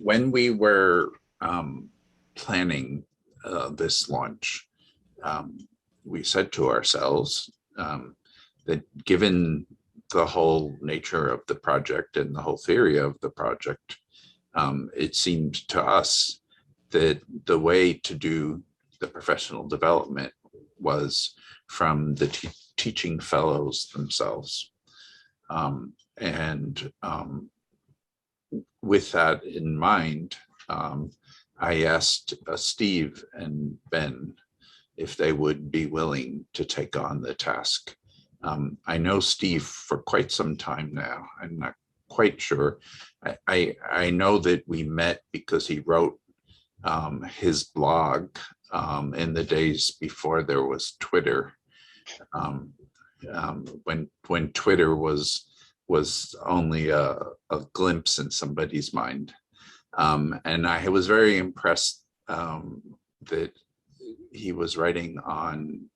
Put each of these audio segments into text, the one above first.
when we were planning this launch, we said to ourselves that given the whole nature of the project and the whole theory of the project, it seemed to us that the way to do the professional development was from the teaching fellows themselves. With that in mind, I asked Steve and Ben if they would be willing to take on the task. I know Steve for quite some time now. I'm not quite sure. I know that we met because he wrote his blog in the days before there was Twitter. When Twitter was only a glimpse in somebody's mind. And I was very impressed that he was writing on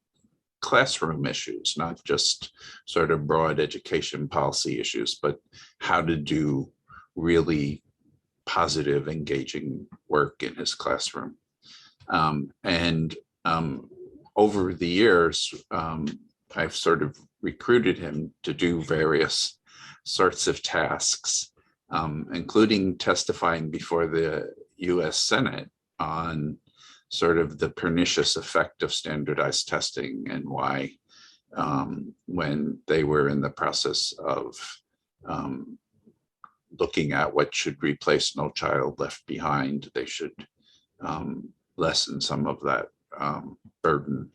classroom issues, not just sort of broad education policy issues, but how to do really positive, engaging work in his classroom. Over the years, I've sort of recruited him to do various sorts of tasks, including testifying before the US Senate on sort of the pernicious effect of standardized testing and why when they were in the process of looking at what should replace No Child Left Behind, they should lessen some of that burden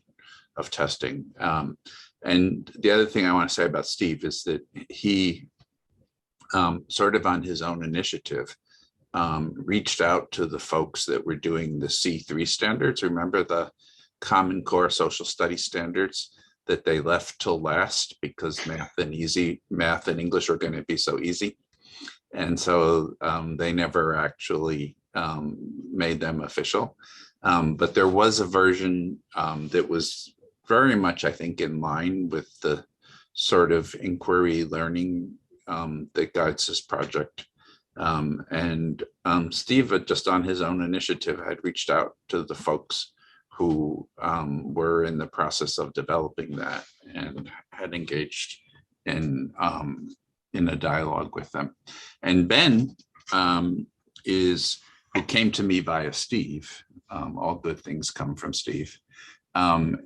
of testing. And the other thing I want to say about Steve is that he sort of on his own initiative reached out to the folks that were doing the C3 standards. Remember the Common Core Social Studies standards that they left till last because math and English are going to be so easy. And so they never actually made them official. But there was a version that was very much, I think, in line with the sort of inquiry learning that guides this project. Steve, just on his own initiative, had reached out to the folks who were in the process of developing that and had engaged in a dialogue with them. And Ben who came to me via Steve, all good things come from Steve,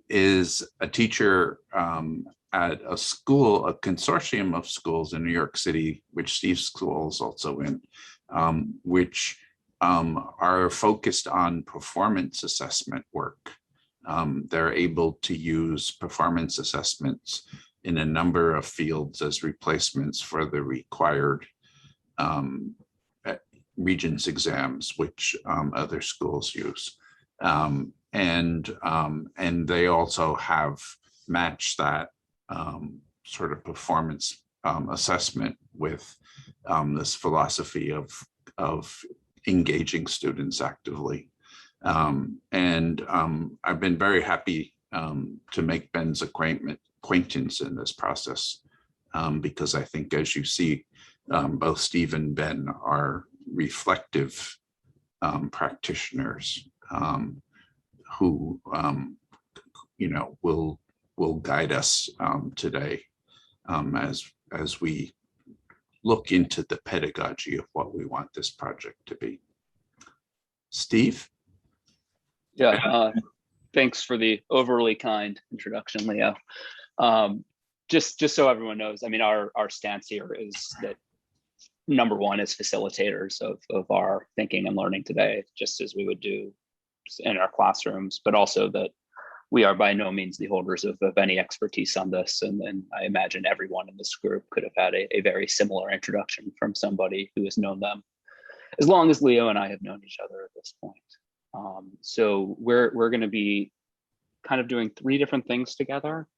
is a teacher at a school, a consortium of schools in New York City, which Steve's school is also in, which are focused on performance assessment work. They're able to use performance assessments in a number of fields as replacements for the required Regents exams, which other schools use. And they also have matched that sort of performance assessment with this philosophy of engaging students actively. I've been very happy to make Ben's acquaintance in this process because I think, as you see, both Steve and Ben are reflective practitioners who will guide us today as we look into the pedagogy of what we want this project to be. Steve? Yeah, thanks for the overly kind introduction, Leo. Just so everyone knows, I mean, our stance here is that number one is facilitators of our thinking and learning today, just as we would do in our classrooms, but also that we are by no means the holders of any expertise on this. And I imagine everyone in this group could have had a very similar introduction from somebody who has known them as long as Leo and I have known each other at this point. So we're going to be kind of doing three different things together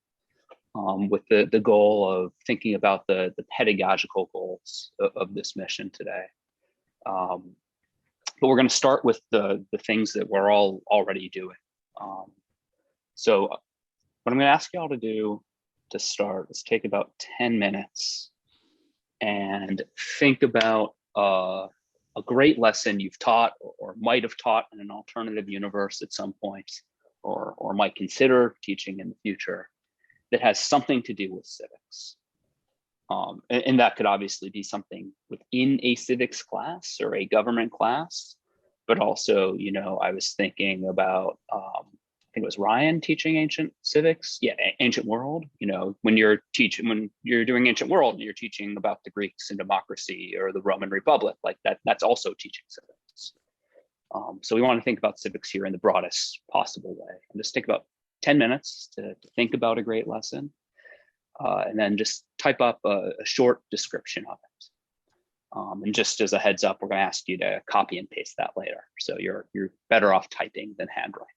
with the goal of thinking about the pedagogical goals of this mission today. But we're going to start with the things that we're all already doing. So what I'm going to ask y'all to do to start is take about 10 minutes and think about a great lesson you've taught or might have taught in an alternative universe at some point, or might consider teaching in the future, that has something to do with civics. And that could obviously be something within a civics class or a government class, but also, you know, I was thinking about, I think it was Ryan teaching ancient civics. Yeah, ancient world. You know, when you're doing ancient world, you're teaching about the Greeks and democracy or the Roman Republic, like that. That's also teaching civics. So we want to think about civics here in the broadest possible way, and just take about 10 minutes to think about a great lesson, and then just type up a short description of it. And just as a heads up, we're going to ask you to copy and paste that later. So you're better off typing than handwriting.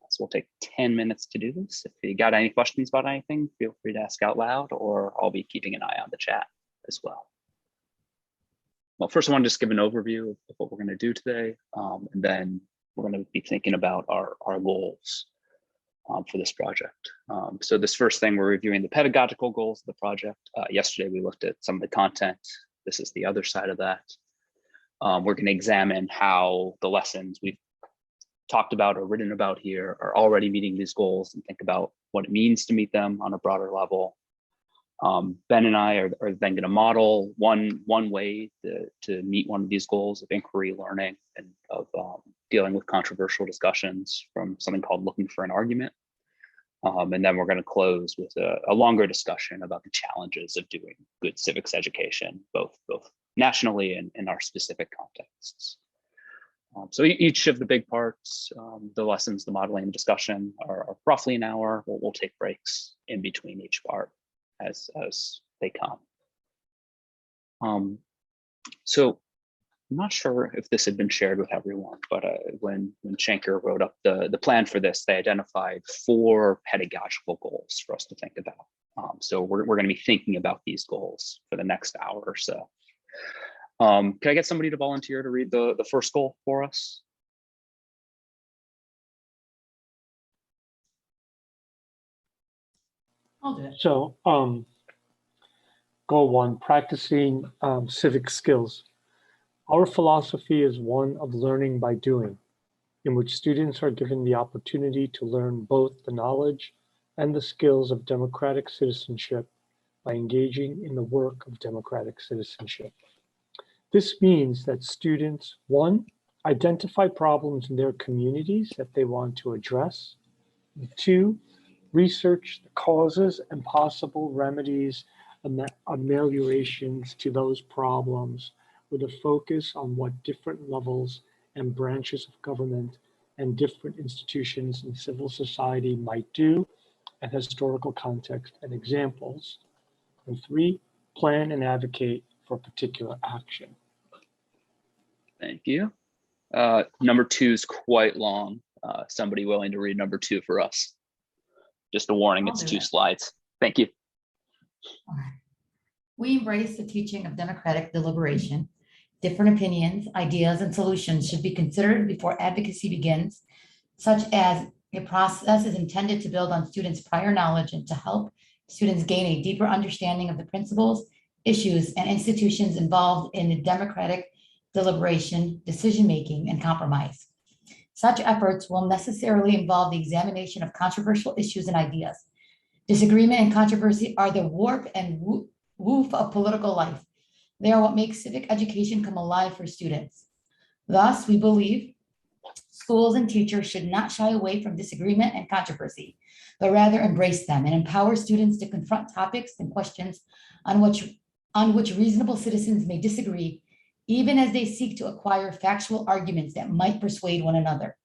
So we'll take 10 minutes to do this. If you got any questions about anything, feel free to ask out loud, or I'll be keeping an eye on the chat as well. Well, first I want to just give an overview of what we're going to do today. And then we're going to be thinking about our goals for this project. So this first thing, we're reviewing the pedagogical goals of the project. Yesterday, we looked at some of the content. This is the other side of that. We're going to examine how the lessons we've talked about or written about here are already meeting these goals, and think about what it means to meet them on a broader level. Ben and I are then going to model one way to meet one of these goals of inquiry learning and of dealing with controversial discussions from something called looking for an argument. And then we're going to close with a longer discussion about the challenges of doing good civics education, both nationally and in our specific contexts. So each of the big parts, the lessons, the modeling, and discussion are roughly an hour. We'll take breaks in between each part as they come. So I'm not sure if this had been shared with everyone, but when Schenker wrote up the plan for this, they identified 4 pedagogical goals for us to think about. So we're going to be thinking about these goals for the next hour or so. Can I get somebody to volunteer to read the first goal for us? I'll do it. So, goal 1, practicing civic skills. Our philosophy is one of learning by doing, in which students are given the opportunity to learn both the knowledge and the skills of democratic citizenship by engaging in the work of democratic citizenship. This means that students, 1, identify problems in their communities that they want to address, 2, research the causes and possible remedies and ameliorations to those problems, with a focus on what different levels and branches of government and different institutions in civil society might do, and historical context and examples. And 3, plan and advocate for particular action. Thank you. Number 2 is quite long. Somebody willing to read number 2 for us? Just a warning, it's 2 slides. Thank you. All right. We embrace the teaching of democratic deliberation. Different opinions, ideas, and solutions should be considered before advocacy begins, such as a process is intended to build on students' prior knowledge and to help students gain a deeper understanding of the principles, issues, and institutions involved in the democratic deliberation, decision-making, and compromise. Such efforts will necessarily involve the examination of controversial issues and ideas. Disagreement and controversy are the warp and woof of political life. They are what makes civic education come alive for students. Thus, we believe schools and teachers should not shy away from disagreement and controversy, but rather embrace them and empower students to confront topics and questions on which reasonable citizens may disagree, even as they seek to acquire factual arguments that might persuade one another.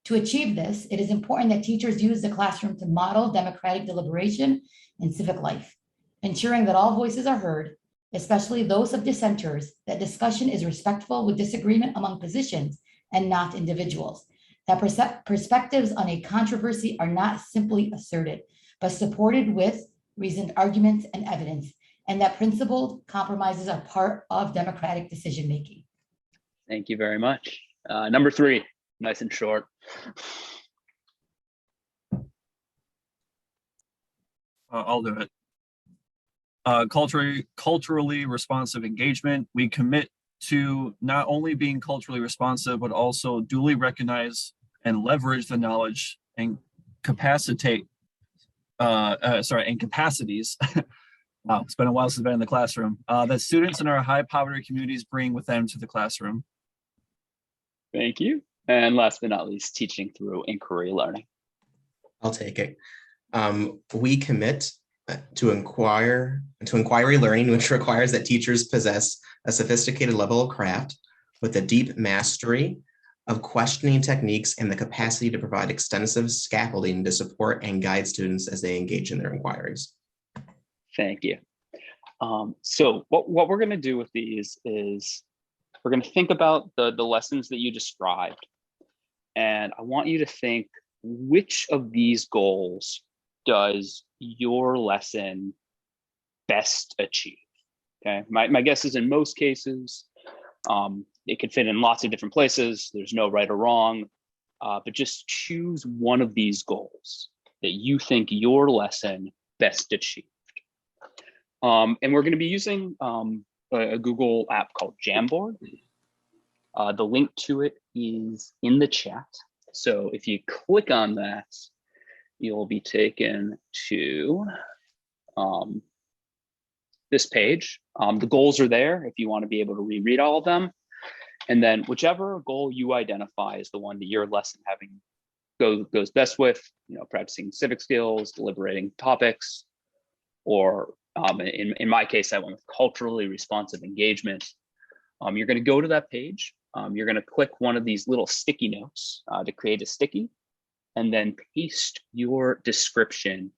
To achieve this, it is important that teachers use the classroom to model democratic deliberation in civic life, ensuring that all voices are heard, especially those of dissenters, that discussion is respectful with disagreement among positions and not individuals, that perspectives on a controversy are not simply asserted, but supported with reasoned arguments and evidence, and that principled compromises are part of democratic decision-making. Thank you very much. Number 3, nice and short. I'll do it. Culturally responsive engagement. We commit to not only being culturally responsive, but also duly recognize and leverage the knowledge and capacitate, and capacities. Wow, it's been a while since I've been in the classroom. That students in our high poverty communities bring with them to the classroom. Thank you. And last but not least, teaching through inquiry learning. I'll take it. We commit to inquiry learning, which requires that teachers possess a sophisticated level of craft with a deep mastery of questioning techniques and the capacity to provide extensive scaffolding to support and guide students as they engage in their inquiries. Thank you. So what we're going to do with these is we're going to think about the lessons that you described. And I want you to think, which of these goals does your lesson best achieve? Okay, my guess is in most cases, it could fit in lots of different places. There's no right or wrong, but just choose one of these goals that you think your lesson best achieved. And we're going to be using a Google app called Jamboard. The link to it is in the chat. So if you click on that, you'll be taken to this page. The goals are there if you want to be able to reread all of them. And then whichever goal you identify is the one that your lesson goes best with, practicing civic skills, deliberating topics, or in my case, I went with culturally responsive engagement. You're going to go to that page. You're going to click one of these little sticky notes to create a sticky, and then paste your description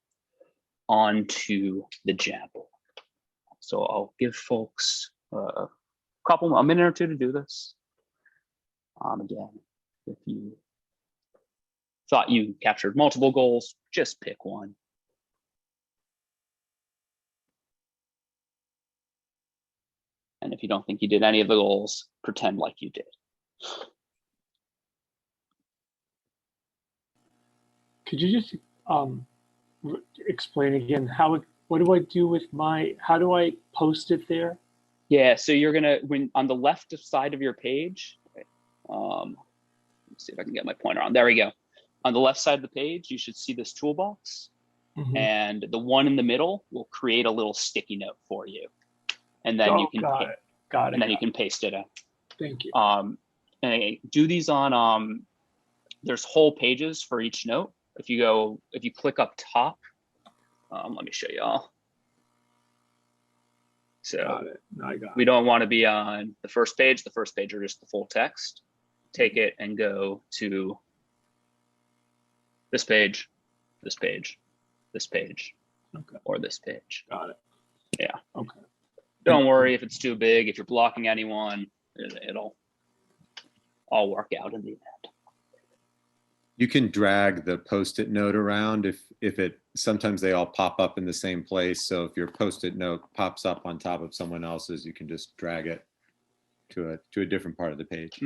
onto the Jamboard. So I'll give folks a minute or two to do this. Again, if you thought you captured multiple goals, just pick one. And if you don't think you did any of the goals, pretend like you did. Could you just explain again what do I do with how do I post it there? Yeah, so you're gonna, on the left side of your page, let's see if I can get my pointer on. There we go. On the left side of the page, you should see this toolbox, and the one in the middle will create a little sticky note for you, and then you can you can paste it in. Thank you. And do these on there's whole pages for each note. If you click up top, let me show you all. So we don't want to be on the first page. The first page are just the full text. Take it and go to this page, this page, this page, or this page. Got it. Yeah. Okay. Don't worry if it's too big. If you're blocking anyone, it'll all work out in the end. You can drag the Post-it note around if it, sometimes they all pop up in the same place. So if your Post-it note pops up on top of someone else's, you can just drag it to a different part of the page.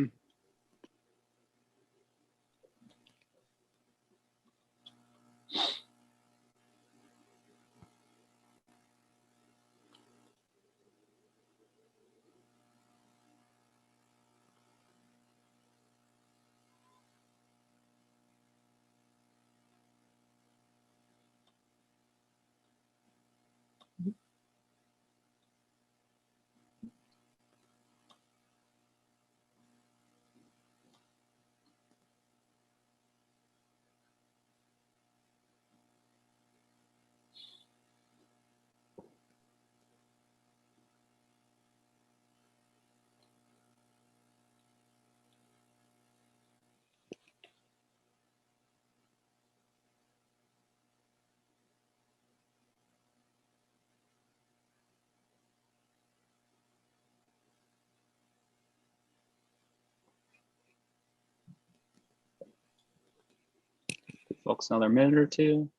Give folks another minute or two.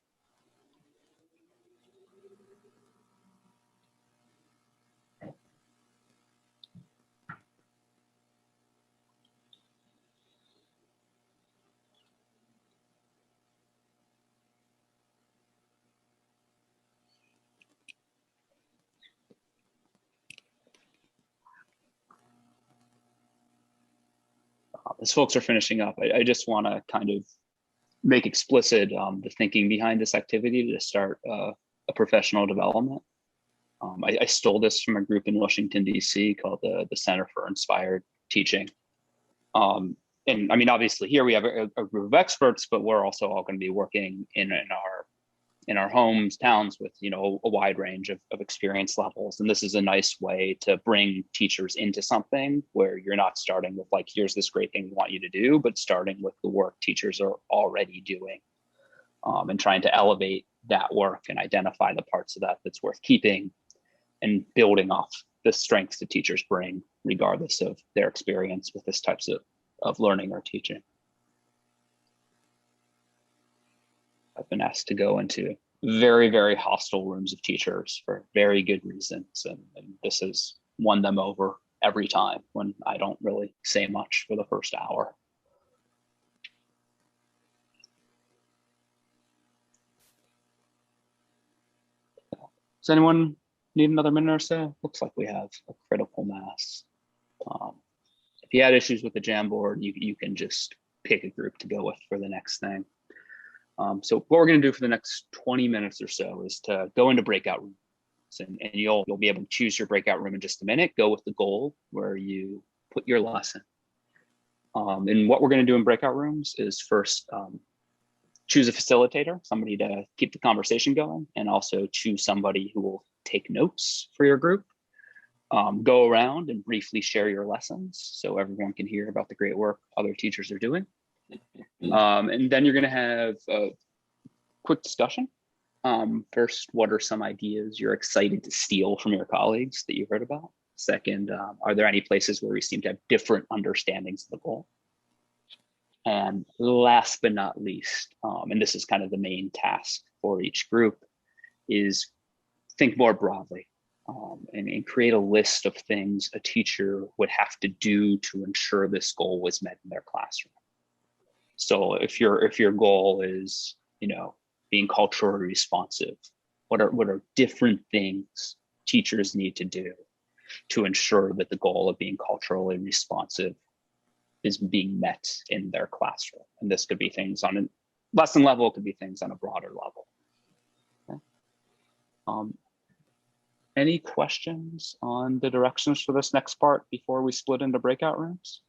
as folks are finishing up, I just want to kind of make explicit the thinking behind this activity to start a professional development. I stole this from a group in Washington, D.C. called the Center for Inspired Teaching. And I mean, obviously here we have a group of experts, but we're also all going to be working in our homes, towns with, you know, a wide range of experience levels. And this is a nice way to bring teachers into something where you're not starting with like, here's this great thing we want you to do, but starting with the work teachers are already doing, and trying to elevate that work and identify the parts of that that's worth keeping and building off the strengths that teachers bring, regardless of their experience with this types of learning or teaching. I've been asked to go into very, very hostile rooms of teachers for very good reasons. And this has won them over every time when I don't really say much for the first hour. Does anyone need another minute or so? Looks like we have a critical mass. If you had issues with the Jamboard, you can just pick a group to go with for the next thing. So what we're going to do for the next 20 minutes or so is to go into breakout rooms, and you'll be able to choose your breakout room in just a minute. Go with the goal where you put your lesson. And what we're going to do in breakout rooms is first choose a facilitator, somebody to keep the conversation going, and also choose somebody who will take notes for your group. Go around and briefly share your lessons so everyone can hear about the great work other teachers are doing. And then you're going to have a quick discussion. First, what are some ideas you're excited to steal from your colleagues that you heard about? Second, are there any places where we seem to have different understandings of the goal? And last but not least, and this is kind of the main task for each group, is think more broadly. And create a list of things a teacher would have to do to ensure this goal was met in their classroom. So if your goal is, you know, being culturally responsive, what are different things teachers need to do to ensure that the goal of being culturally responsive is being met in their classroom? And this could be things on a lesson level, it could be things on a broader level. Okay. Any questions on the directions for this next part before we split into breakout rooms?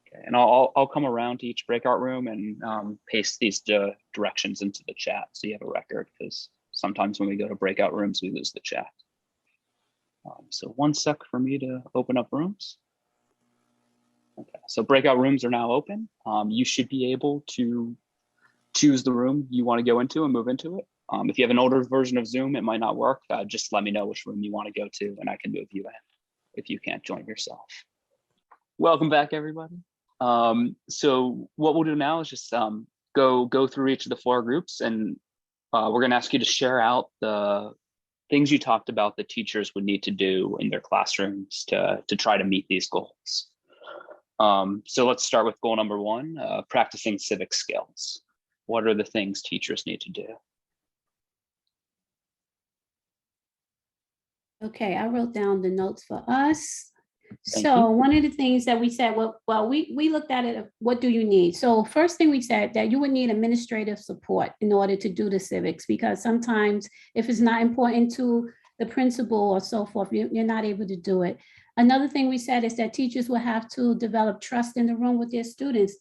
Okay, and I'll come around to each breakout room and paste these directions into the chat so you have a record, because sometimes when we go to breakout rooms, we lose the chat. So 1 sec for me to open up rooms. Okay, so breakout rooms are now open. You should be able to choose the room you want to go into and move into it. If you have an older version of Zoom, it might not work. Just let me know which room you want to go to and I can move you in if you can't join yourself. Welcome back, everybody. So what we'll do now is just go through each of the 4 groups, and we're going to ask you to share out the things you talked about that teachers would need to do in their classrooms to try to meet these goals. So let's start with goal number 1, practicing civic skills. What are the things teachers need to do? Okay, I wrote down the notes for us. Thank So you. one of the things that we said, well, we looked at it, what do you need? So first thing we said that you would need administrative support in order to do the civics, because sometimes if it's not important to the principal or so forth, you're not able to do it. Another thing we said is that teachers will have to develop trust in the room with their students.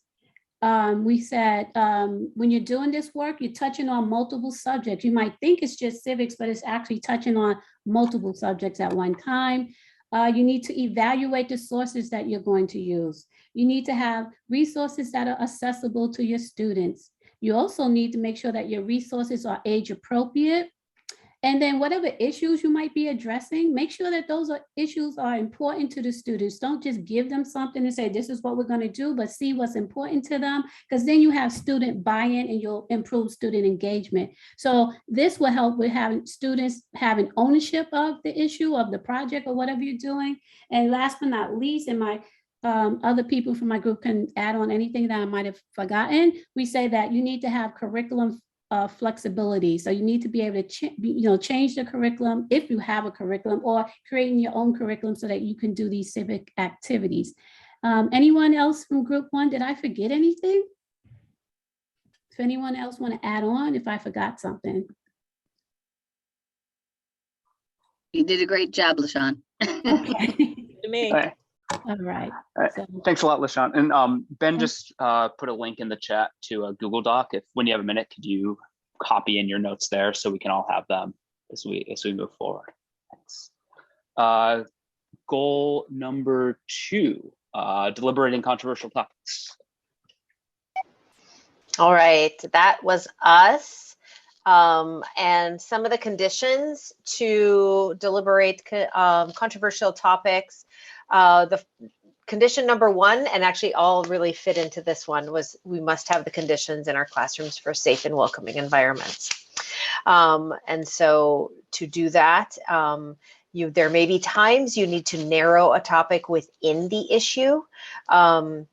We said, when you're doing this work, you're touching on multiple subjects. You might think it's just civics, but it's actually touching on multiple subjects at one time. You need to evaluate the sources that you're going to use. You need to have resources that are accessible to your students. You also need to make sure that your resources are age appropriate. And then whatever issues you might be addressing, make sure that those issues are important to the students. Don't just give them something and say, this is what we're going to do, but see what's important to them, because then you have student buy-in and you'll improve student engagement. So this will help with having students having ownership of the issue, of the project or whatever you're doing. And last but not least, and my other people from my group can add on anything that I might have forgotten, we say that you need to have curriculum flexibility. So you need to be able to change the curriculum if you have a curriculum, or creating your own curriculum so that you can do these civic activities. Anyone else from group one? Did I forget anything? If anyone else want to add on, if I forgot something. You did a great job, LaShawn. Okay. To me. All All right. right. So, Thanks a lot, LaShawn. And Ben just put a link in the chat to a Google Doc. If when you have a minute, could you copy in your notes there so we can all have them as we move forward? Thanks. Goal number 2, deliberating controversial topics. All right, that was us. And some of the conditions to deliberate controversial topics. The condition number 1, and actually all really fit into this one, was we must have the conditions in our classrooms for safe and welcoming environments. And so to do that, there may be times you need to narrow a topic within the issue. And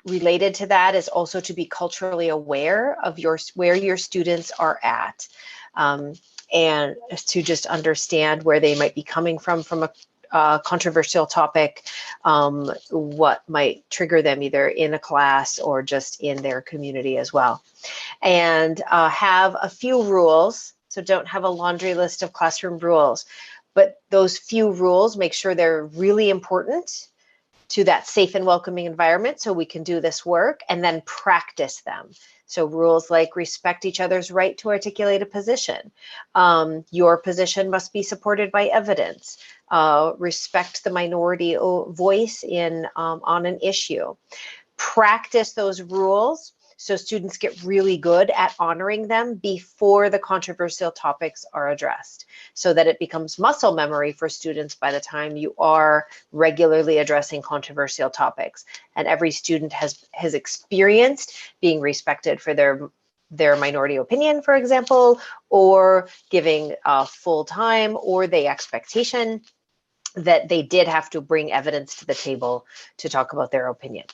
related to that is also to be culturally aware of where your students are at, and to just understand where they might be coming from a controversial topic, what might trigger them either in a class or just in their community as well. And have a few rules. So don't have a laundry list of classroom rules, but those few rules, make sure they're really important to that safe and welcoming environment so we can do this work, and then practice them. So rules like respect each other's right to articulate a position. Your position must be supported by evidence. Respect the minority voice on an issue. Practice those rules so students get really good at honoring them before the controversial topics are addressed, so that it becomes muscle memory for students by the time you are regularly addressing controversial topics. And every student has experienced being respected for their minority opinion, for example, or giving full time, or the expectation that they did have to bring evidence to the table to talk about their opinion.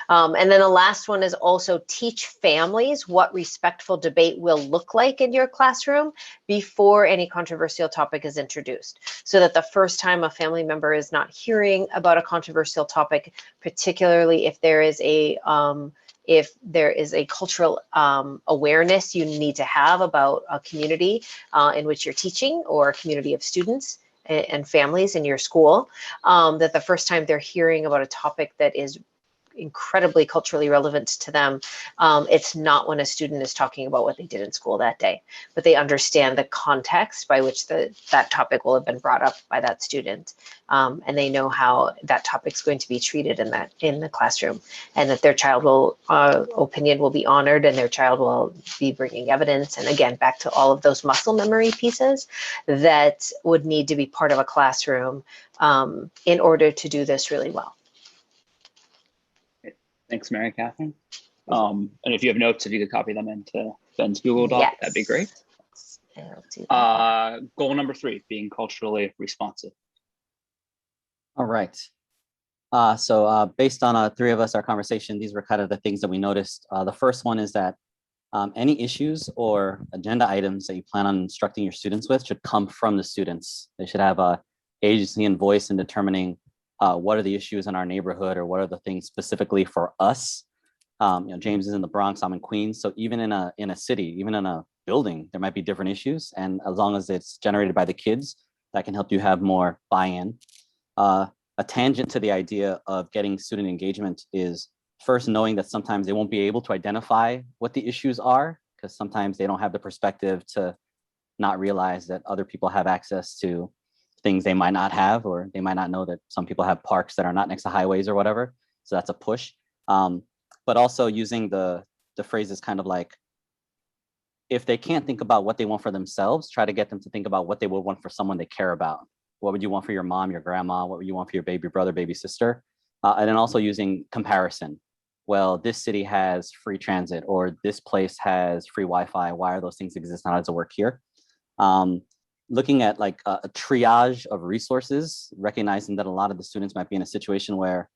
And then the last one is also teach families what respectful debate will look like in your classroom before any controversial topic is introduced, so that the first time a family member is not hearing about a controversial topic, particularly if there is a cultural awareness you need to have about a community in which you're teaching, or a community of students and families in your school, that the first time they're hearing about a topic that is incredibly culturally relevant to them, it's not when a student is talking about what they did in school that day, but they understand the context by which that topic will have been brought up by that student, and they know how that topic is going to be treated in the classroom, and that their child opinion will be honored, and their child will be bringing evidence. And again, back to all of those muscle memory pieces that would need to be part of a classroom in order to do this really well. Thanks, Mary Catherine. And if you have notes, if you could copy them into Ben's Google Doc, Yes. that'd be great. I'll do that. Goal number 3, being culturally responsive. All right. So based on 3 of us, our conversation, these were kind of the things that we noticed. The first one is that any issues or agenda items that you plan on instructing your students with should come from the students. They should have a agency and voice in determining what are the issues in our neighborhood, or what are the things specifically for us. James is in the Bronx, I'm in Queens. So even in a city, even in a building, there might be different issues. And as long as it's generated by the kids, that can help you have more buy-in. A tangent to the idea of getting student engagement is first knowing that sometimes they won't be able to identify what the issues are, because sometimes they don't have the perspective to not realize that other people have access to things they might not have, or they might not know that some people have parks that are not next to highways or whatever. So that's a push. But also using the phrases kind of like, if they can't think about what they want for themselves, try to get them to think about what they would want for someone they care about. What would you want for your mom, your grandma? What would you want for your baby brother, baby sister? And then also using comparison. Well, this city has free transit, or this place has free Wi-Fi. Why are those things exist? How does it work here? Looking at like a triage of resources, recognizing that a lot of the students might be in a situation where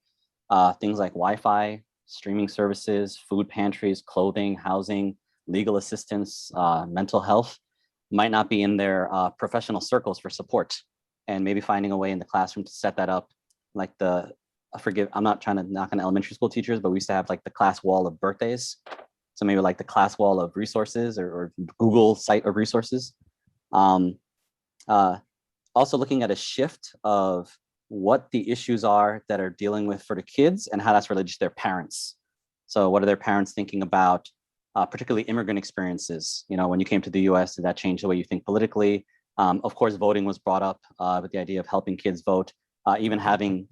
things like Wi-Fi, streaming services, food pantries, clothing, housing, legal assistance, mental health, might not be in their professional circles for support, and maybe finding a way in the classroom to set that up, like I'm not trying to knock on elementary school teachers, but we used to have like the class wall of birthdays. So maybe like the class wall of resources or Google site of resources. Also looking at a shift of what the issues are that are dealing with for the kids and how that's related to their parents. So what are their parents thinking about, particularly immigrant experiences? You know, when you came to the US, did that change the way you think politically? Of course, voting was brought up with the idea of helping kids vote, even having,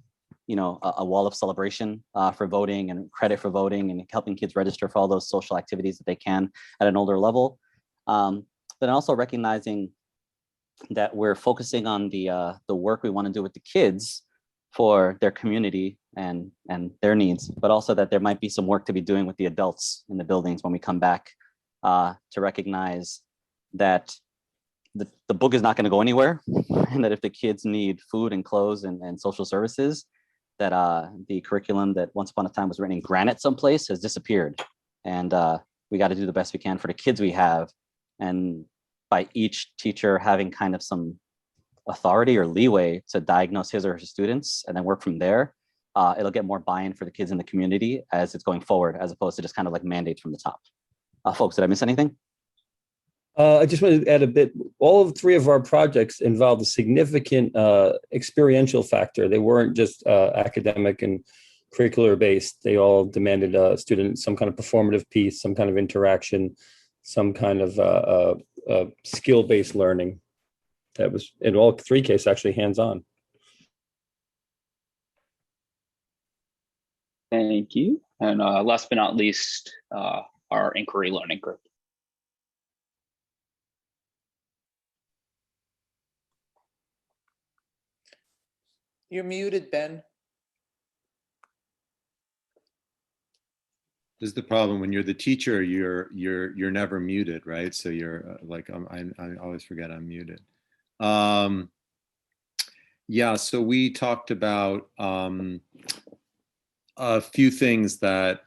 you know, a wall of celebration for voting and credit for voting and helping kids register for all those social activities that they can at an older level. Then also recognizing that we're focusing on the work we want to do with the kids for their community and their needs, but also that there might be some work to be doing with the adults in the buildings when we come back, to recognize that the book is not going to go anywhere, and that if the kids need food and clothes and social services, that the curriculum that once upon a time was written in granite someplace has disappeared. And we got to do the best we can for the kids we have. And by each teacher having kind of some authority or leeway to diagnose his or her students and then work from there, it'll get more buy-in for the kids in the community as it's going forward, as opposed to just kind of like mandates from the top. Folks, did I miss anything? I just wanted to add a bit. All three of our projects involved a significant experiential factor. They weren't just academic and curricular based. They all demanded a student some kind of performative piece, some kind of interaction, some kind of skill-based learning. That was, in all three cases, actually hands-on. Thank you. And last but not least, our inquiry learning group. You're muted, Ben. This is the problem when you're the teacher, you're never muted, right? So you're like, I always forget I'm muted. Yeah, so we talked about a few things that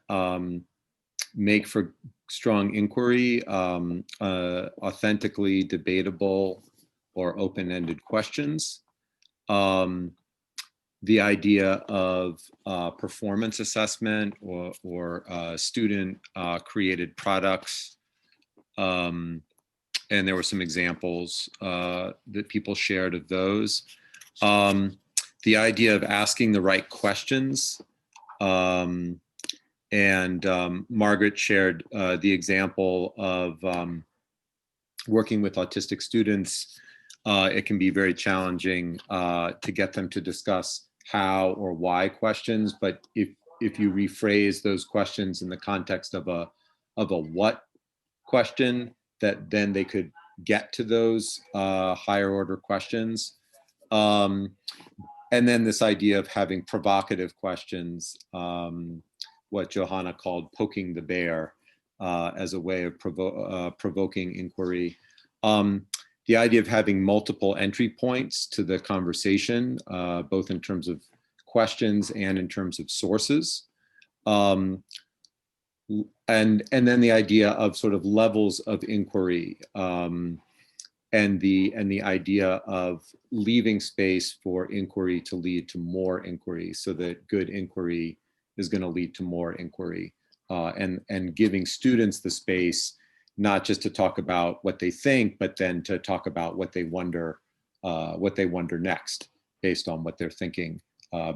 make for strong inquiry, authentically debatable or open-ended questions. The idea of performance assessment or student created products. And there were some examples that people shared of those. The idea of asking the right questions. And Margaret shared the example of working with autistic students. It can be very challenging to get them to discuss how or why questions, but if you rephrase those questions in the context of a what question, that then they could get to those higher order questions. And then this idea of having provocative questions, what Johanna called poking the bear as a way of provoking inquiry. The idea of having multiple entry points to the conversation, both in terms of questions and in terms of sources. And then the idea of sort of levels of inquiry, and the idea of leaving space for inquiry to lead to more inquiry, so that good inquiry is going to lead to more inquiry, and giving students the space not just to talk about what they think, but then to talk about what they wonder next, based on what they're thinking,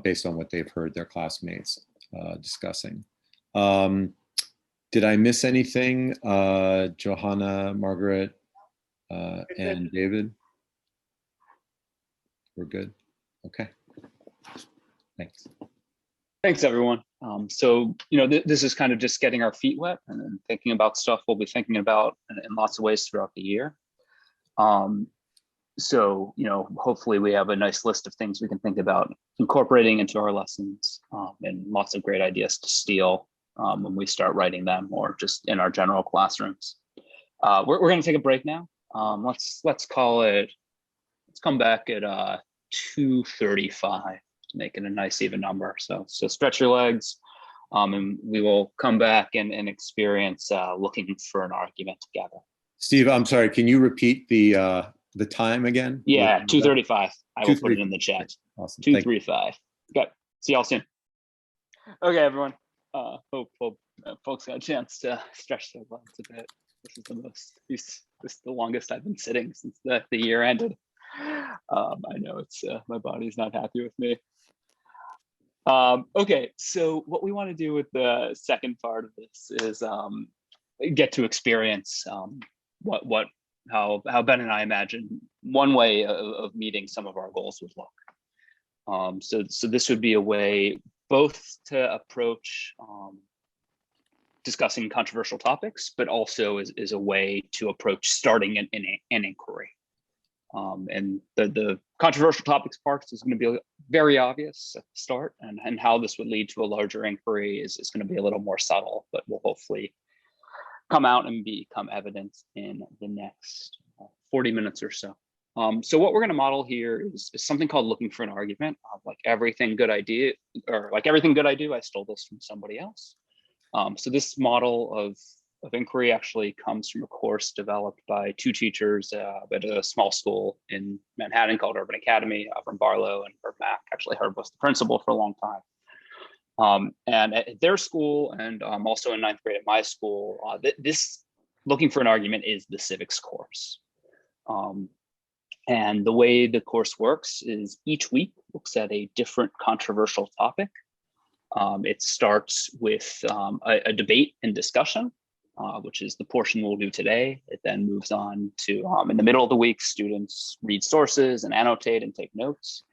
based on what they've heard their classmates discussing. Did I miss anything, Johanna, Margaret, and David? We're good. Okay. Thanks. Thanks, everyone. So, you know, this is kind of just getting our feet wet and then thinking about stuff we'll be thinking about in lots of ways throughout the year. So, you know, hopefully we have a nice list of things we can think about incorporating into our lessons, and lots of great ideas to steal when we start writing them or just in our general classrooms. We're going to take a break now. Let's call it, let's come back at 2:35 to make it a nice even number. So stretch your legs, And we will come back and experience looking for an argument together. Steve, I'm sorry, can you repeat the time again? Yeah, 2:35. I will put it in 2:35. the chat. Awesome. Thank you. 2:35. Okay. See y'all soon. Okay, everyone. Hope folks got a chance to stretch their legs a bit. This is the longest I've been sitting since the year ended. I know it's my body's not happy with me. Okay, so what we want to do with the second part of this is get to experience how Ben and I imagine one way of meeting some of our goals would look. So this would be a way both to approach discussing controversial topics, but also is a way to approach starting an inquiry. And the controversial topics part is going to be very obvious at the start, and how this would lead to a larger inquiry is going to be a little more subtle, but will hopefully come out and become evident in the next 40 minutes or so. So what we're going to model here is something called looking for an argument. Like everything good I do, I stole this from somebody else. So this model of inquiry actually comes from a course developed by two teachers at a small school in Manhattan called Urban Academy, from Barlow and Herb Mack. Actually, Herb was the principal for a long time. And at their school, and also in ninth grade at my school, this looking for an argument is the civics course. And the way the course works is each week looks at a different controversial topic. It starts with a debate and discussion, which is the portion we'll do today. It then moves on to, in the middle of the week, students read sources and annotate and take notes.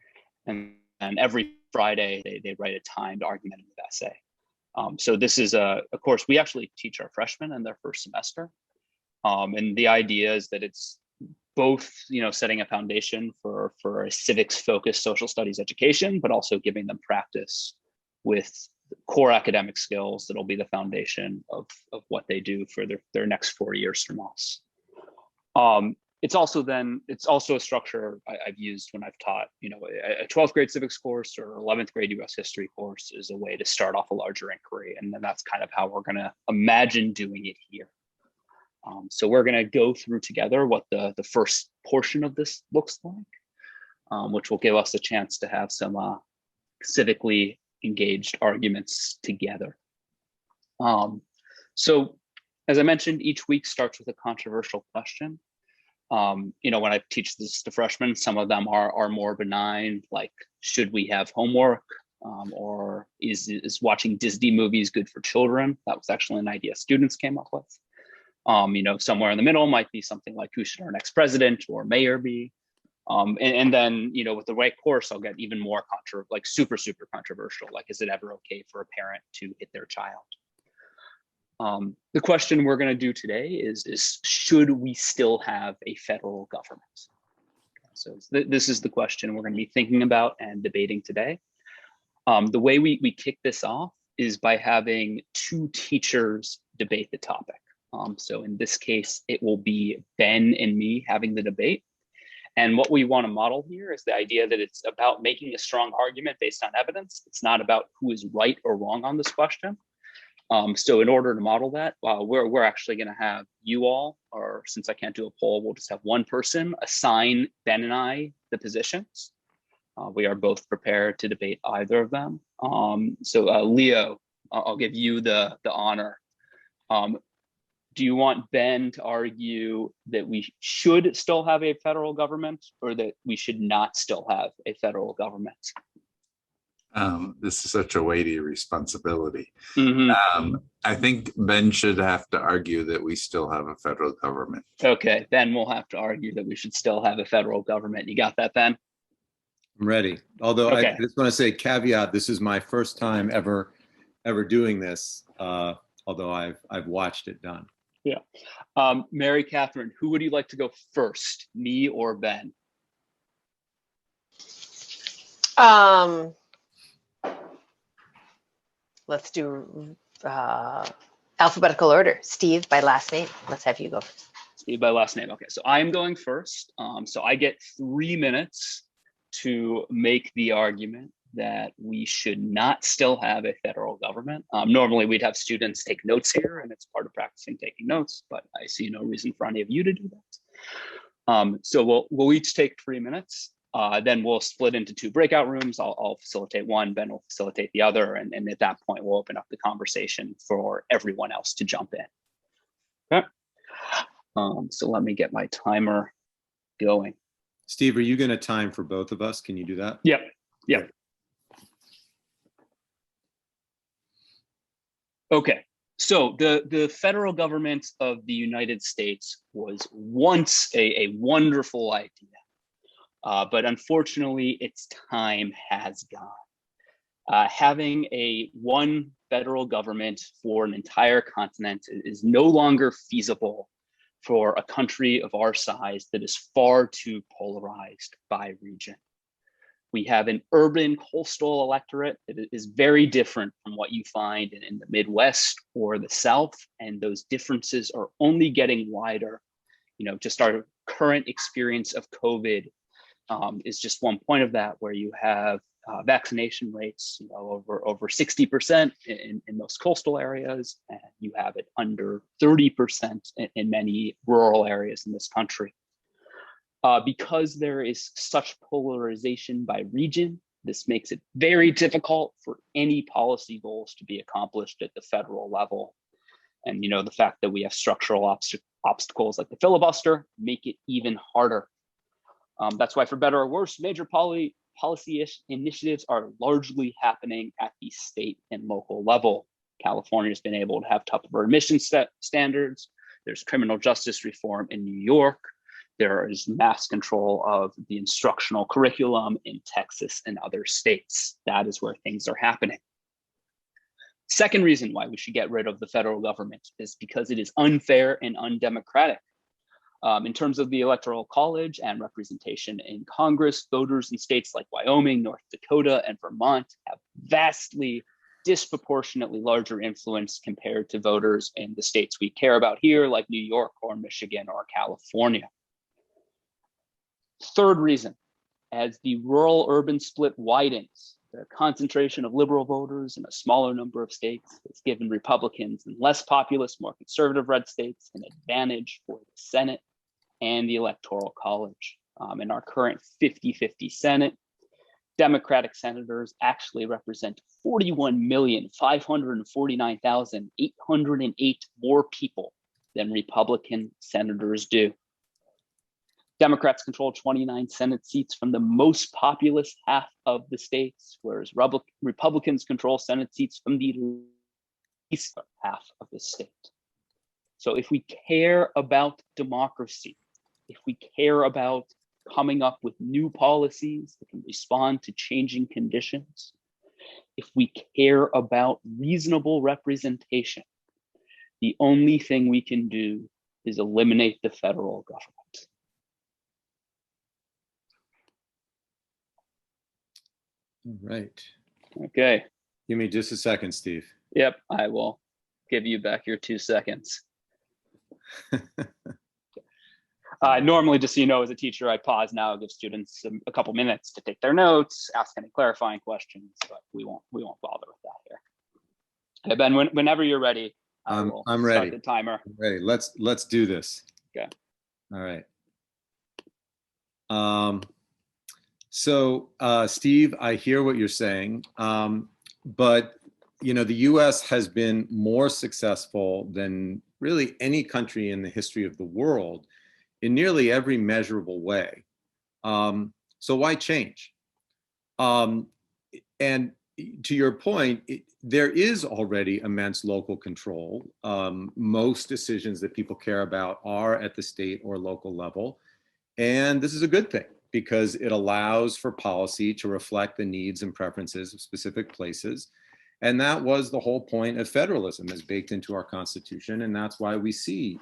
And every Friday, they write a timed argumentative essay. So this is a course we actually teach our freshmen in their first semester. And the idea is that it's both, setting a foundation for a civics-focused social studies education, but also giving them practice with core academic skills that'll be the foundation of what they do for their next 4 years from us. It's also a structure I've used when I've taught, a 12th grade civics course or 11th grade US history course is a way to start off a larger inquiry. And then that's kind of how we're going to imagine doing it here. So we're going to go through together what the first portion of this looks like, which will give us a chance to have some civically engaged arguments together. So as I mentioned, each week starts with a controversial question. When I teach this to freshmen, some of them are more benign, like, should we have homework? Or is watching Disney movies good for children? That was actually an idea students came up with. Somewhere in the middle might be something like, who should our next president or mayor be? And then, with the right course, I'll get even more super controversial. Like, is it ever okay for a parent to hit their child? The question we're going to do today is should we still have a federal government? So this is the question we're going to be thinking about and debating today. The way we kick this off is by having two teachers debate the topic. So in this case, it will be Ben and me having the debate. And what we want to model here is the idea that it's about making a strong argument based on evidence. It's not about who is right or wrong on this question. So in order to model that, we're actually going to have you all, or since I can't do a poll, we'll just have one person assign Ben and I the positions. We are both prepared to debate either of them. So Leo, I'll give you the honor. Do you want Ben to argue that we should still have a federal government, or that we should not still have a federal government? This is such a weighty responsibility. Mm-hmm. I think Ben should have to argue that we still have a federal government. Okay, Ben will have to argue that we should still have a federal government. You got that, Ben? I'm ready. Although okay. I just want to say caveat, this is my first time ever doing this, although I've watched it done. Yeah. Mary Catherine, who would you like to go first, me or Ben? Let's do alphabetical order. Steve by last name. Let's have you go first. Steve by last name. Okay, so I'm going first. So I get 3 minutes to make the argument that we should not still have a federal government. Normally we'd have students take notes here and it's part of practicing taking notes, but I see no reason for any of you to do that. So we'll each take 3 minutes. Then we'll split into 2 breakout rooms. I'll facilitate one, Ben will facilitate the other. And at that point, we'll open up the conversation for everyone else to jump in. Okay. So let me get my timer going. Steve, are you going to time for both of us? Can you do that? Yep. Yep. Okay. So the federal government of the United States was once a wonderful idea. But unfortunately, its time has gone. Having one federal government for an entire continent is no longer feasible for a country of our size that is far too polarized by region. We have an urban coastal electorate that is very different from what you find in the Midwest or the South, and those differences are only getting wider. Just our current experience of COVID is just one point of that, where you have vaccination rates, over 60% in most coastal areas, and you have it under 30% in many rural areas in this country. Because there is such polarization by region, this makes it very difficult for any policy goals to be accomplished at the federal level. And the fact that we have structural obstacles like the filibuster make it even harder. That's why, for better or worse, major policy initiatives are largely happening at the state and local level. California has been able to have tougher emissions standards. There's criminal justice reform in New York. There is mass control of the instructional curriculum in Texas and other states. That is where things are happening. Second reason why we should get rid of the federal government is because it is unfair and undemocratic. In terms of the Electoral College and representation in Congress, voters in states like Wyoming, North Dakota, and Vermont have vastly, disproportionately larger influence compared to voters in the states we care about here, like New York or Michigan or California. Third reason, as the rural-urban split widens, the concentration of liberal voters in a smaller number of states has given Republicans in less populous, more conservative red states an advantage for the Senate and the Electoral College. In our current 50-50 Senate, Democratic senators actually represent 41,549,808 more people than Republican senators do. Democrats control 29 Senate seats from the most populous half of the states, whereas Republicans control Senate seats from the least half of the state. So if we care about democracy, if we care about coming up with new policies that can respond to changing conditions, if we care about reasonable representation, the only thing we can do is eliminate the federal government. All right. Okay. Give me just a second, Steve. Yep, I will give you back your 2 seconds. Normally, just so you know, as a teacher, I pause now, give students a couple minutes to take their notes, ask any clarifying questions, but we won't bother with that here. Okay, Ben, whenever you're ready, I'm start ready. the timer. I'm ready. Let's do this. Okay. All right. So Steve, I hear what you're saying, but the U.S. has been more successful than really any country in the history of the world in nearly every measurable way. So why change? And to your point, there is already immense local control. Most decisions that people care about are at the state or local level. And this is a good thing because it allows for policy to reflect the needs and preferences of specific places. And that was the whole point of federalism, as baked into our Constitution. And that's why we see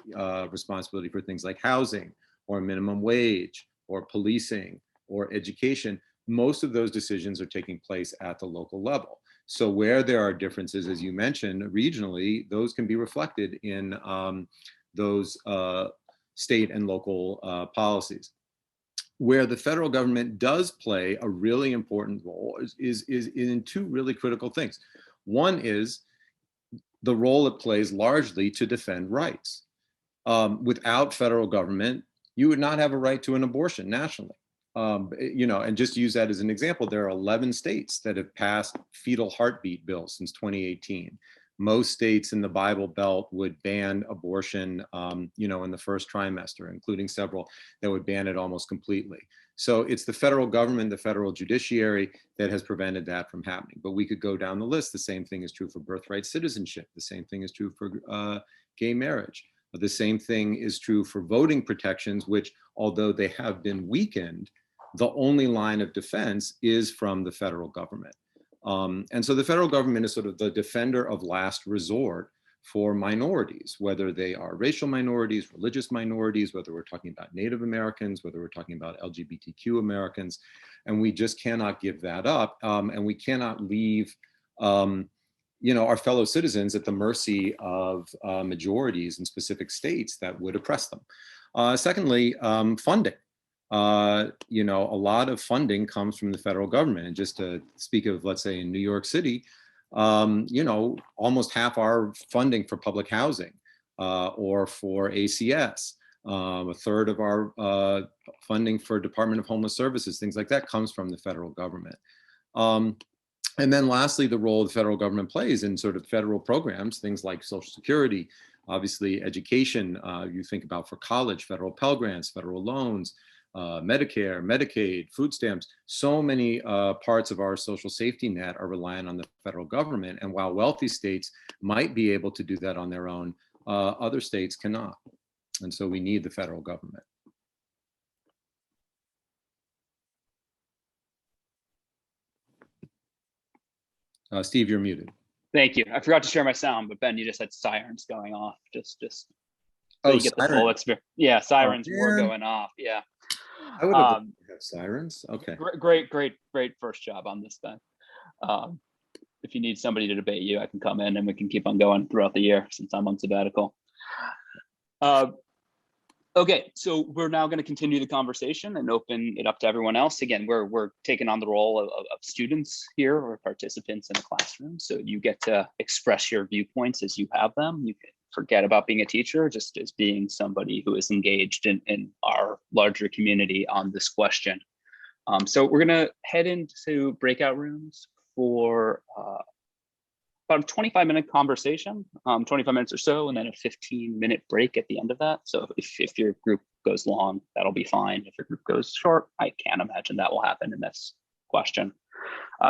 responsibility for things like housing or minimum wage or policing or education. Most of those decisions are taking place at the local level. So where there are differences, as you mentioned, regionally, those can be reflected in those state and local policies. where the federal government does play a really important role is in two really critical things. One is the role it plays largely to defend rights. Without federal government, you would not have a right to an abortion nationally. And just use that as an example, there are 11 states that have passed fetal heartbeat bills since 2018. Most states in the Bible Belt would ban abortion, in the first trimester, including several that would ban it almost completely. So it's the federal government, the federal judiciary that has prevented that from happening. But we could go down the list. The same thing is true for birthright citizenship. The same thing is true for gay marriage. The same thing is true for voting protections, which, although they have been weakened, the only line of defense is from the federal government. And so the federal government is sort of the defender of last resort for minorities, whether they are racial minorities, religious minorities, whether we're talking about Native Americans, whether we're talking about LGBTQ Americans, and we just cannot give that up. And we cannot leave our fellow citizens at the mercy of majorities in specific states that would oppress them. Secondly, funding. A lot of funding comes from the federal government. And just to speak of, let's say, in New York City, almost half our funding for public housing or for ACS, a third of our funding for Department of Homeless Services, things like that comes from the federal government. And then lastly, the role the federal government plays in sort of federal programs, things like Social Security, obviously education, you think about for college, federal Pell Grants, federal loans, Medicare, Medicaid, food stamps. So many parts of our social safety net are reliant on the federal government. And while wealthy states might be able to do that on their own, other states cannot. And so we need the federal government. Steve, you're muted. Thank you. I forgot to share my sound, but Ben, you just had sirens going off. Just so Oh, you get the full experience. Yeah, sirens were man. going off. Yeah. I would have sirens. Okay. Great first job on this, Ben. If you need somebody to debate you, I can come in and we can keep on going throughout the year since I'm on sabbatical. Okay, so we're now going to continue the conversation and open it up to everyone else. Again, we're taking on the role of students here or participants in the classroom. So you get to express your viewpoints as you have them. You can forget about being a teacher, just as being somebody who is engaged in our larger community on this question. So we're going to head into breakout rooms for about a 25-minute conversation, 25 minutes or so, and then a 15-minute break at the end of that. So if your group goes long, that'll be fine. If your group goes short, I can't imagine that will happen in this question.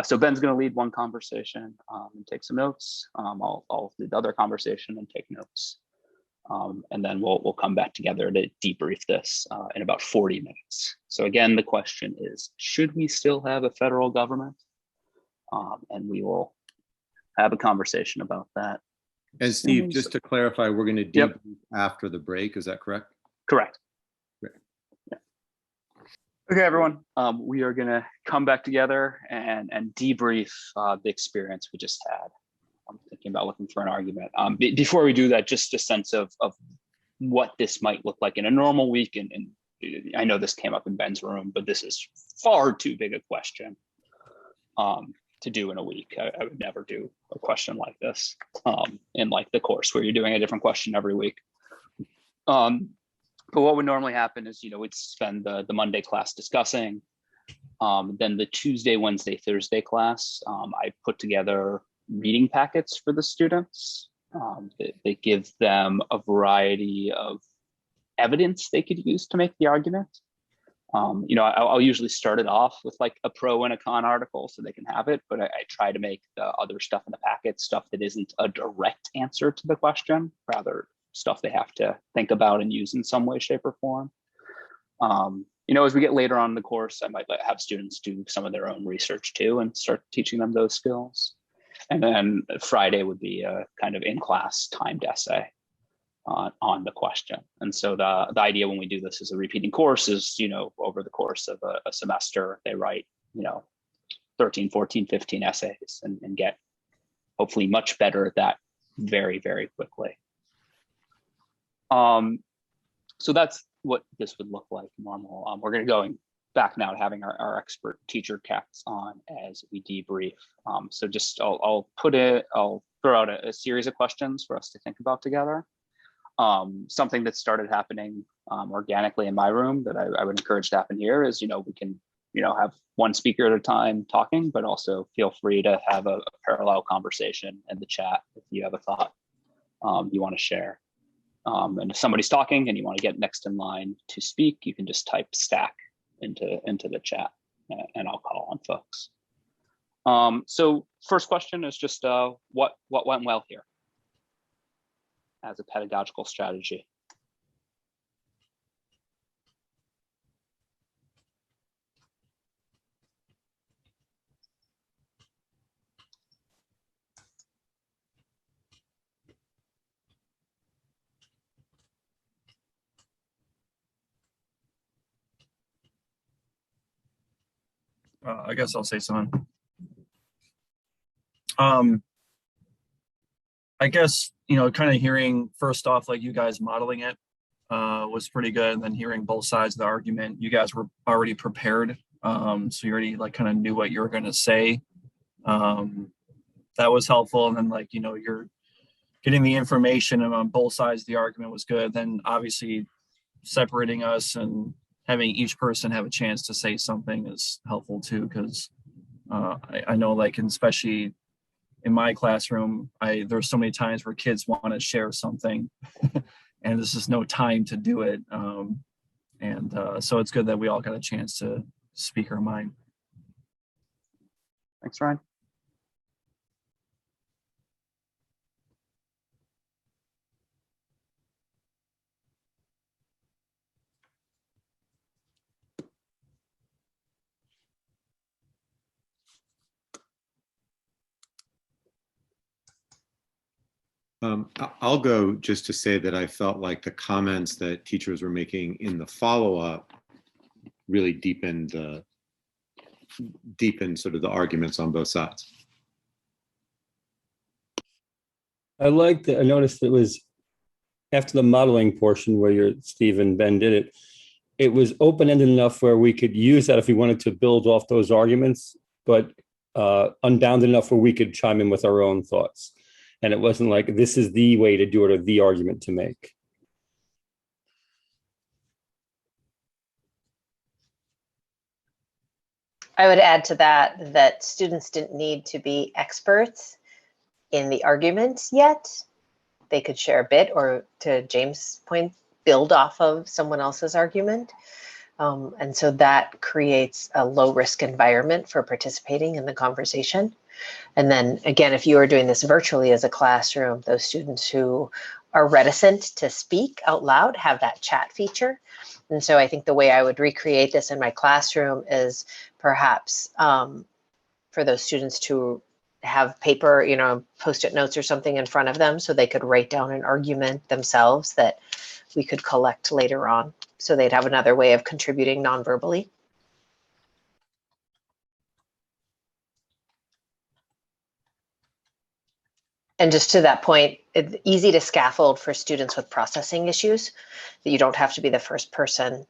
So Ben's going to lead one conversation and take some notes. I'll lead the other conversation and take notes. And then we'll come back together to debrief this in about 40 minutes. So again, the question is, should we still have a federal government? And we will have a conversation about that. And Steve, just to clarify, we're going to debrief after the break. Is that correct? Correct. Great. Yeah. Okay, everyone. We are going to come back together and debrief the experience we just had. I'm thinking about looking for an argument. Before we do that, just a sense of what this might look like in a normal week. And I know this came up in Ben's room, but this is far too big a question to do in a week. I would never do a question like this in like the course where you're doing a different question every week. But what would normally happen is, we'd spend the Monday class discussing, then the Tuesday, Wednesday, Thursday class, I put together reading packets for the students. They give them a variety of evidence they could use to make the argument. I'll usually start it off with like a pro and a con article so they can have it, but I try to make the other stuff in the packet stuff that isn't a direct answer to the question, rather stuff they have to think about and use in some way, shape, or form. As we get later on in the course, I might have students do some of their own research too and start teaching them those skills. And then Friday would be a kind of in-class timed essay on the question. And so the idea when we do this as a repeating course is, over the course of a semester, they write, 13, 14, 15 essays and get hopefully much better at that very, very quickly. So that's what this would look like normal. We're going to go in back now to having our expert teacher cats on as we debrief. So just I'll throw out a series of questions for us to think about together. Something that started happening organically in my room that I would encourage to happen here is, we can, have one speaker at a time talking, but also feel free to have a parallel conversation in the chat if you have a thought you want to share. And if somebody's talking and you want to get next in line to speak, you can just type stack into the chat and I'll call on folks. So first question is just what went well here as a pedagogical strategy? I guess I'll say something. I guess, kind of hearing first off, like you guys modeling it was pretty good. And then hearing both sides of the argument, you guys were already prepared. So you already like kind of knew what you were going to say. That was helpful. And then you're getting the information on both sides of the argument was good. Then obviously separating us and having each person have a chance to say something is helpful too. Cause I know especially in my classroom, there's so many times where kids want to share something and there's just no time to do it. So it's good that we all got a chance to speak our mind. Thanks, Ryan. I'll go just to say that I felt like the comments that teachers were making in the follow-up really deepened sort of the arguments on both sides. I noticed it was after the modeling portion where Steve and Ben did it, it was open-ended enough where we could use that if we wanted to build off those arguments, but unbounded enough where we could chime in with our own thoughts. And it wasn't like, this is the way to do it or the argument to make. I would add to that students didn't need to be experts in the argument yet. They could share a bit or, to James' point, build off of someone else's argument. And so that creates a low risk environment for participating in the conversation. And then again, if you are doing this virtually as a classroom, those students who are reticent to speak out loud have that chat feature. And so I think the way I would recreate this in my classroom is perhaps for those students to have paper, Post-it notes or something in front of them so they could write down an argument themselves that we could collect later on. So they'd have another way of contributing non-verbally. And just to that point, it's easy to scaffold for students with processing issues, that you don't have to be the first person.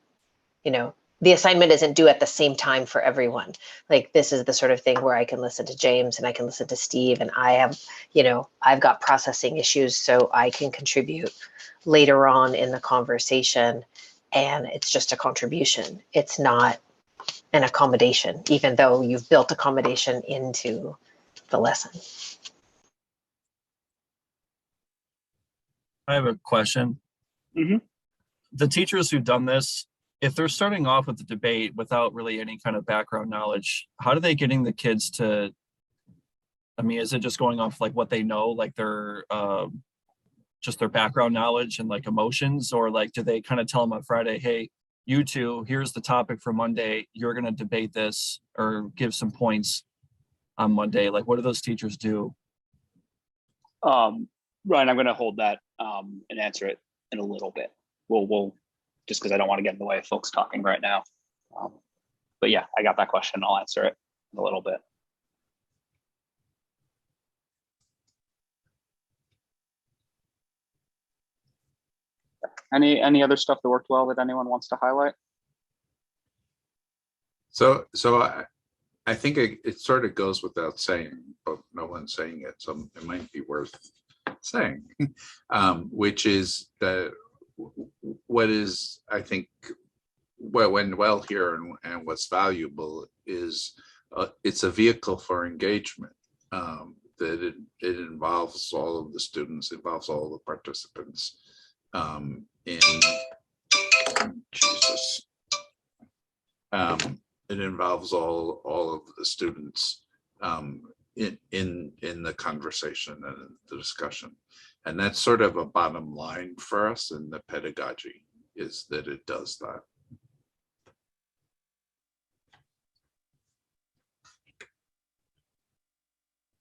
The assignment isn't due at the same time for everyone. Like, this is the sort of thing where I can listen to James and I can listen to Steve, and I've got processing issues, so I can contribute later on in the conversation. And it's just a contribution. It's not an accommodation, even though you've built accommodation into the lesson. I have a question. Mm-hmm. The teachers who've done this, if they're starting off with the debate without really any kind of background knowledge, how are they getting the kids to, is it just going off like what they know, like their just their background knowledge and like emotions, or like do they kind of tell them on Friday, hey, you two, here's the topic for Monday, you're going to debate this or give some points on Monday? Like, what do those teachers do? Ryan, I'm going to hold that and answer it in a little bit. We'll just because I don't want to get in the way of folks talking right now. But yeah, I got that question. I'll answer it in a little bit. Any other stuff that worked well that anyone wants to highlight? So I think it sort of goes without saying, but no one's saying it, so it might be worth saying, which is that what is, I think, when well here and what's valuable is it's a vehicle for engagement, that it involves all of the students, involves all the participants in Jesus. It involves all of the students in the conversation and the discussion, and that's sort of a bottom line for us in the pedagogy, is that it does that.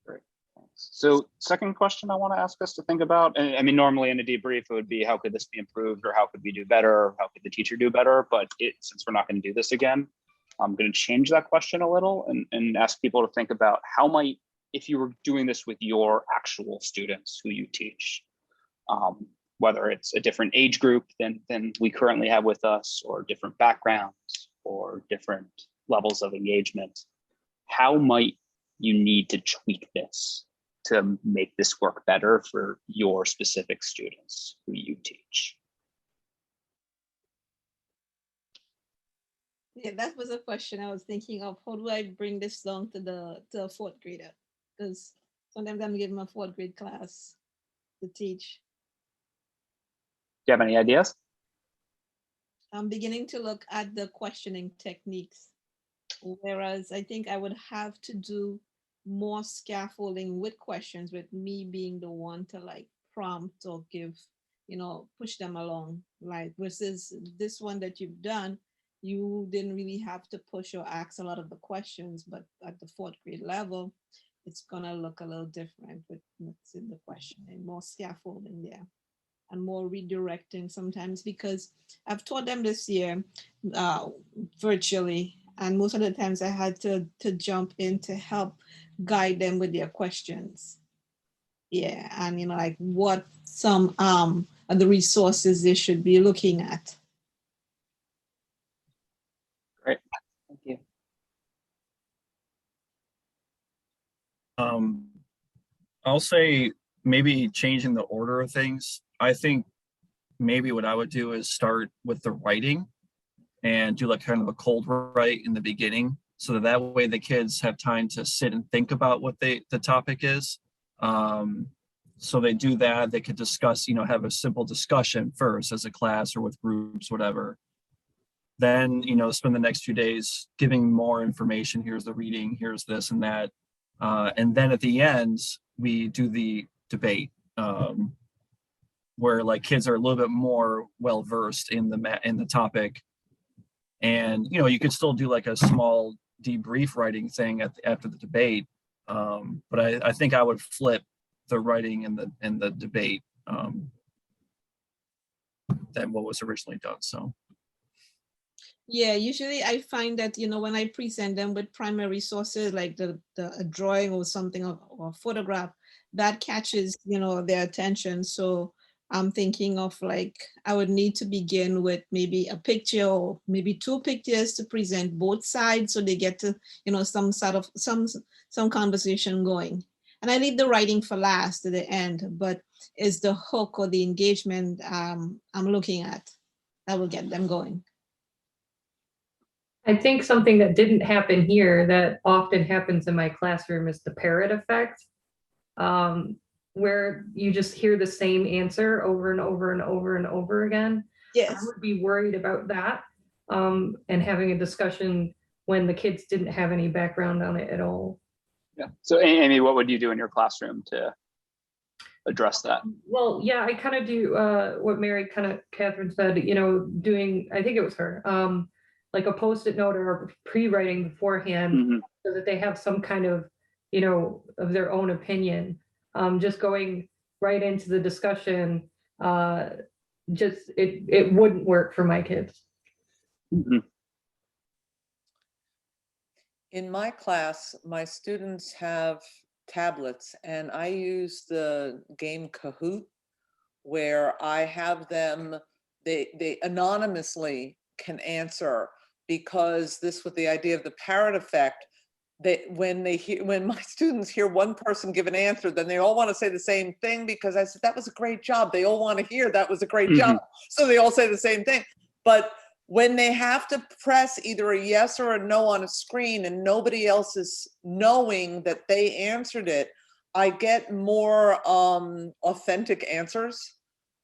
Great, thanks. So second question I want to ask us to think about, and I mean, normally in a debrief, it would be how could this be improved, or how could we do better, or how could the teacher do better? But since we're not going to do this again, I'm going to change that question a little and ask people to think about how might, if you were doing this with your actual students who you teach, whether it's a different age group than we currently have with us, or different backgrounds, or different levels of engagement, how might you need to tweak this to make this work better for your specific students who you teach? Yeah, that was a question I was thinking of. How do I bring this down to the fourth grader? Because sometimes I'm giving a fourth grade class to teach. Do you have any ideas? I'm beginning to look at the questioning techniques, whereas I think I would have to do more scaffolding with questions, with me being the one to like prompt or give, push them along. Like versus this one that you've done, you didn't really have to push or ask a lot of the questions, but at the fourth grade level, it's gonna look a little different with what's in the questioning, more scaffolding there and more redirecting sometimes, because I've taught them this year virtually, and most of the times I had to jump in to help guide them with their questions. Yeah, and like what some of the resources they should be looking at. Great, thank you. I'll say maybe changing the order of things. I think maybe what I would do is start with the writing and do like kind of a cold write in the beginning, so that way the kids have time to sit and think about what the topic is. So they do that, they could discuss, have a simple discussion first as a class or with groups, whatever. Then, spend the next few days giving more information. Here's the reading, here's this and that. And then at the end, we do the debate, where like kids are a little bit more well-versed in the topic. And, you could still do like a small debrief writing thing after the debate. But I think I would flip the writing and the debate than what was originally done. So. Yeah, usually I find that, when I present them with primary sources like a drawing or something or a photograph, that catches, their attention. So I'm thinking of like, I would need to begin with maybe a picture or maybe two pictures to present both sides, so they get to, some sort of some conversation going. And I leave the writing for last to the end, but it's the hook or the engagement I'm looking at that will get them going. I think something that didn't happen here that often happens in my classroom is the parrot effect, where you just hear the same answer over and over and over and over again. Yes. I would be worried about that, and having a discussion when the kids didn't have any background on it at all. Yeah. So Amy, what would you do in your classroom to address that? Well, yeah, I kind of do what Mary Catherine said, doing, I think it was her, like a Post-it note or pre-writing beforehand, so that they have some kind of, of their own opinion. Just going right into the discussion, just it wouldn't work for my kids. In my class, my students have tablets, and I use the game Kahoot, where I have them, they anonymously can answer because this with the idea of the parrot effect, when my students hear one person give an answer, then they all want to say the same thing, because I said, that was a great job. They all want to hear that was a great job. So they all say the same thing. But when they have to press either a yes or a no on a screen and nobody else is knowing that they answered it, I get more authentic answers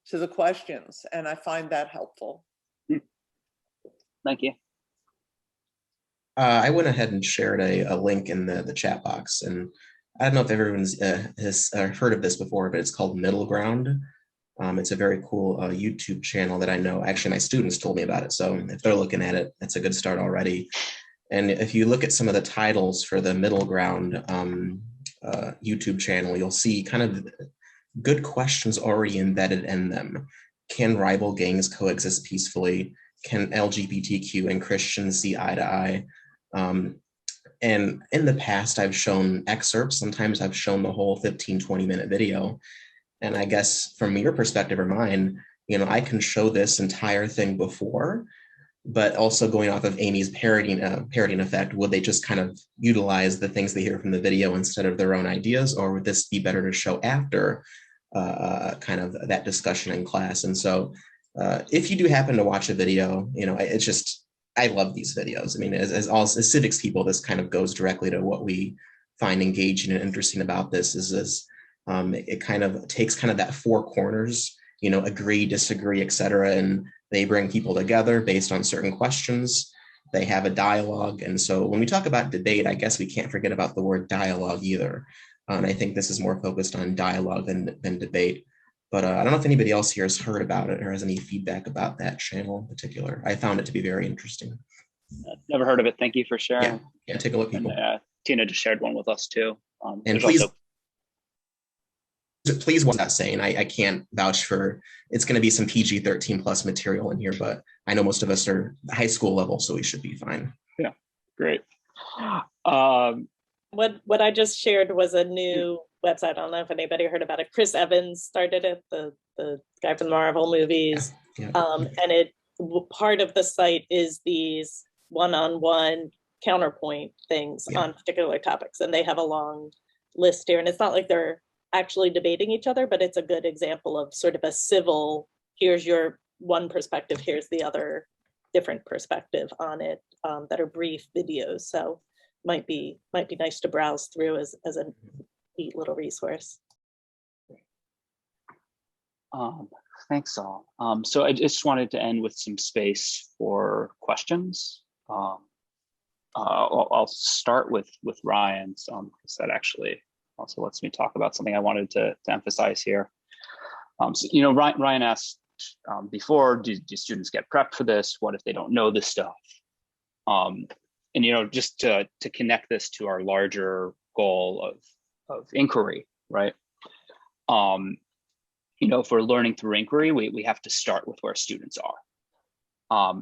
to the questions, and I find that helpful. Thank you. I went ahead and shared a link in the chat box, and I don't know if everyone's has heard of this before, but it's called Middle Ground. It's a very cool YouTube channel that I know. Actually, my students told me about it, so if they're looking at it, that's a good start already. And if you look at some of the titles for the Middle Ground YouTube channel, you'll see kind of good questions already embedded in them. Can rival gangs coexist peacefully? Can LGBTQ and Christians see eye to eye? And in the past, I've shown excerpts. Sometimes I've shown the whole 15, 20-minute video. And I guess from your perspective or mine, you know, I can show this entire thing before, but also going off of Amy's parodying effect, would they just kind of utilize the things they hear from the video instead of their own ideas? Or would this be better to show after kind of that discussion in class? And so if you do happen to watch a video, you know, it's just, I love these videos. I mean, as civics people, this kind of goes directly to what we find engaging and interesting about this is it kind of takes kind of that four corners, you know, agree, disagree, et cetera. And they bring people together based on certain questions. They have a dialogue. And so when we talk about debate, I guess we can't forget about the word dialogue either. And I think this is more focused on dialogue than debate. But I don't know if anybody else here has heard about it or has any feedback about that channel in particular. I found it to be very interesting. Never heard of it. Thank you for sharing. Yeah, take a look, people. And, Tina just shared one with us too. And please watch that saying. I can't vouch for, it's going to be some PG-13 plus material in here, but I know most of us are high school level, so we should be fine. Yeah, great. What I just shared was a new website. I don't know if anybody heard about it. Chris Evans started it, the guy from the Marvel movies. Yeah. And part of the site is these one-on-one counterpoint things on particular topics. And they have a long list here. And it's not like they're actually debating each other, but it's a good example of sort of a civil, here's your one perspective, here's the other different perspective on it, that are brief videos. So might be nice to browse through as a neat little resource. Thanks all. So I just wanted to end with some space for questions. I'll start with Ryan's, because that actually also lets me talk about something I wanted to emphasize here. So, you know, Ryan asked before, do students get prepped for this? What if they don't know this stuff? And, you know, just to connect this to our larger goal of inquiry, right? You know, if we're learning through inquiry, we have to start with where students are.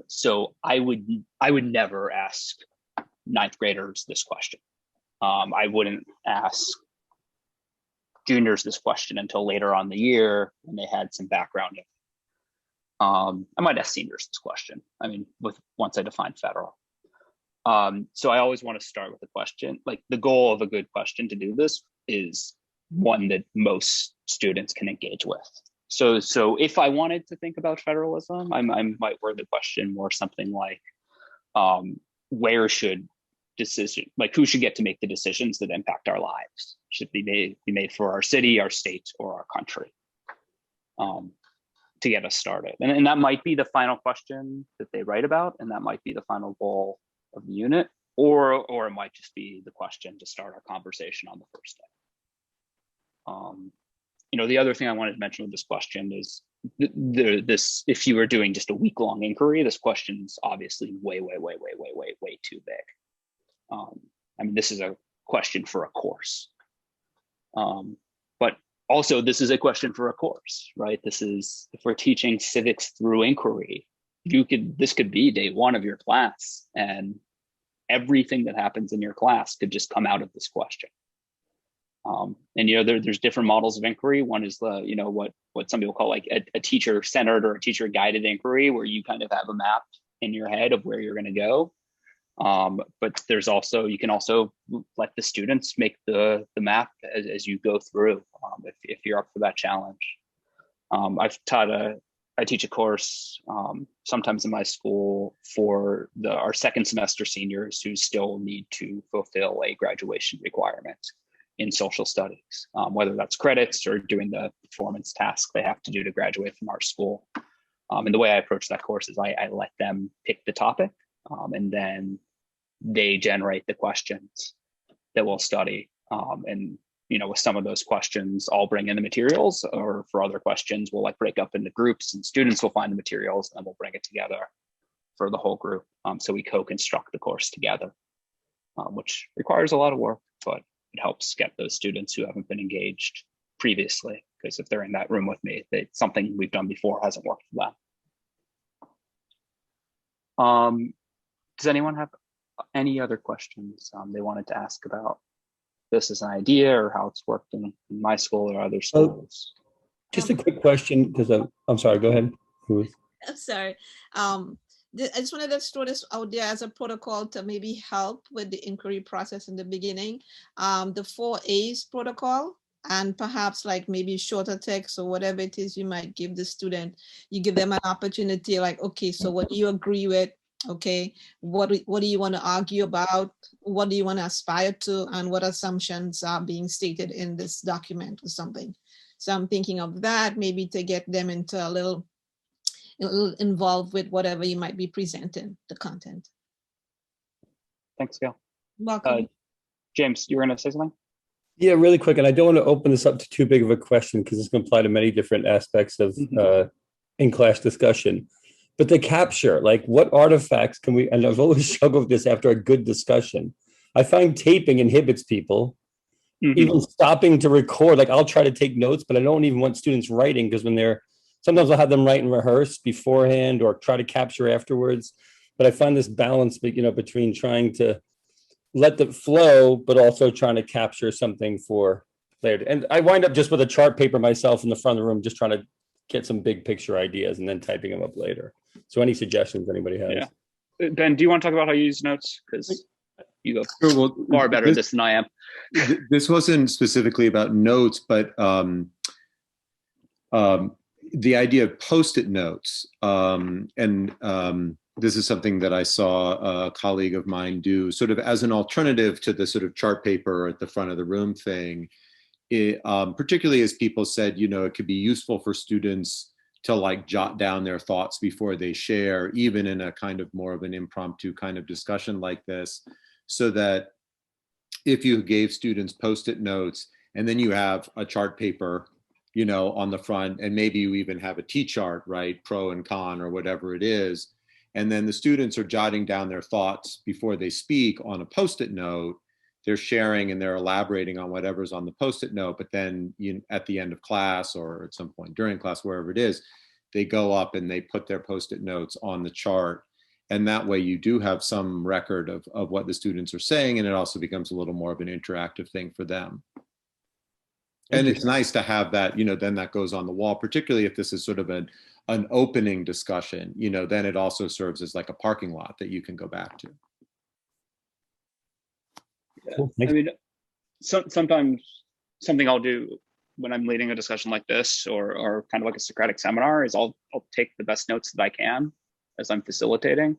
So I would never ask ninth graders this question. I wouldn't ask juniors this question until later on the year when they had some background. I might ask seniors this question. I mean, once I define federal. So I always want to start with a question. Like, the goal of a good question to do this is one that most students can engage with. So if I wanted to think about federalism, I might word the question more something like, where should who should get to make the decisions that impact our lives? Should be made for our city, our state, or our country, to get us started. And that might be the final question that they write about, and that might be the final goal of the unit, or it might just be the question to start our conversation on the first day. You know, the other thing I wanted to mention with this question is this, if you were doing just a week-long inquiry, this question is obviously way too big. I mean, this is a question for a course. But also this is a question for a course, right? This is, if we're teaching civics through inquiry, this could be day one of your class, and everything that happens in your class could just come out of this question. And, you know, there's different models of inquiry. One is the, you know, what some people call like a teacher-centered or a teacher-guided inquiry, where you kind of have a map in your head of where you're going to go. But there's also, you can also let the students make the map as you go through, if you're up for that challenge. I teach a course sometimes in my school for our second semester seniors who still need to fulfill a graduation requirement in social studies, whether that's credits or doing the performance task they have to do to graduate from our school. And the way I approach that course is I let them pick the topic, and then they generate the questions that we'll study. And with some of those questions, I'll bring in the materials, or for other questions, we'll like break up into groups and students will find the materials and we'll bring it together for the whole group. So we co-construct the course together, which requires a lot of work, but it helps get those students who haven't been engaged previously, because if they're in that room with me, something we've done before hasn't worked for them. Does anyone have any other questions they wanted to ask about this as an idea, or how it's worked in my school or other schools? Just a quick question, because I'm sorry, go ahead. I'm sorry. I just wanted to throw this out there as a protocol to maybe help with the inquiry process in the beginning. The 4 A's protocol, and perhaps like maybe shorter text or whatever it is you might give the student. You give them an opportunity like, okay, so what do you agree with? Okay, what do you want to argue about? What do you want to aspire to? And what assumptions are being stated in this document or something? So I'm thinking of that, maybe to get them into a little involved with whatever you might be presenting, the content. Thanks, Gail. Welcome. James, you were going to say something? Yeah, really quick. And I don't want to open this up to too big of a question, because it's going to apply to many different aspects of in-class discussion. But the capture, like what artifacts can we, and I've always struggled with this after a good discussion. I find taping inhibits people, even stopping to record. Like I'll try to take notes, but I don't even want students writing, because sometimes I'll have them write and rehearse beforehand or try to capture afterwards. But I find this balance, between trying to let the flow, but also trying to capture something for later. And I wind up just with a chart paper myself in the front of the room, just trying to get some big picture ideas and then typing them up later. So any suggestions anybody has? Yeah. Ben, do you want to talk about how you use notes? Because you go far better at this than I am. This wasn't specifically about notes, but the idea of Post-it notes. This is something that I saw a colleague of mine do sort of as an alternative to the sort of chart paper at the front of the room thing. Particularly as people said, it could be useful for students to like jot down their thoughts before they share, even in a kind of more of an impromptu kind of discussion like this, so that if you gave students Post-it notes and then you have a chart paper, on the front, and maybe you even have a T-chart, right, pro and con or whatever it is, and then the students are jotting down their thoughts before they speak on a Post-it note. They're sharing and they're elaborating on whatever's on the Post-it note, but then at the end of class or at some point during class, wherever it is, they go up and they put their Post-it notes on the chart. And that way you do have some record of what the students are saying, and it also becomes a little more of an interactive thing for them. And it's nice to have that, then that goes on the wall, particularly if this is sort of an opening discussion, then it also serves as like a parking lot that you can go back to. Cool. I mean, sometimes something I'll do when I'm leading a discussion like this, or kind of like a Socratic seminar, is I'll take the best notes that I can as I'm facilitating,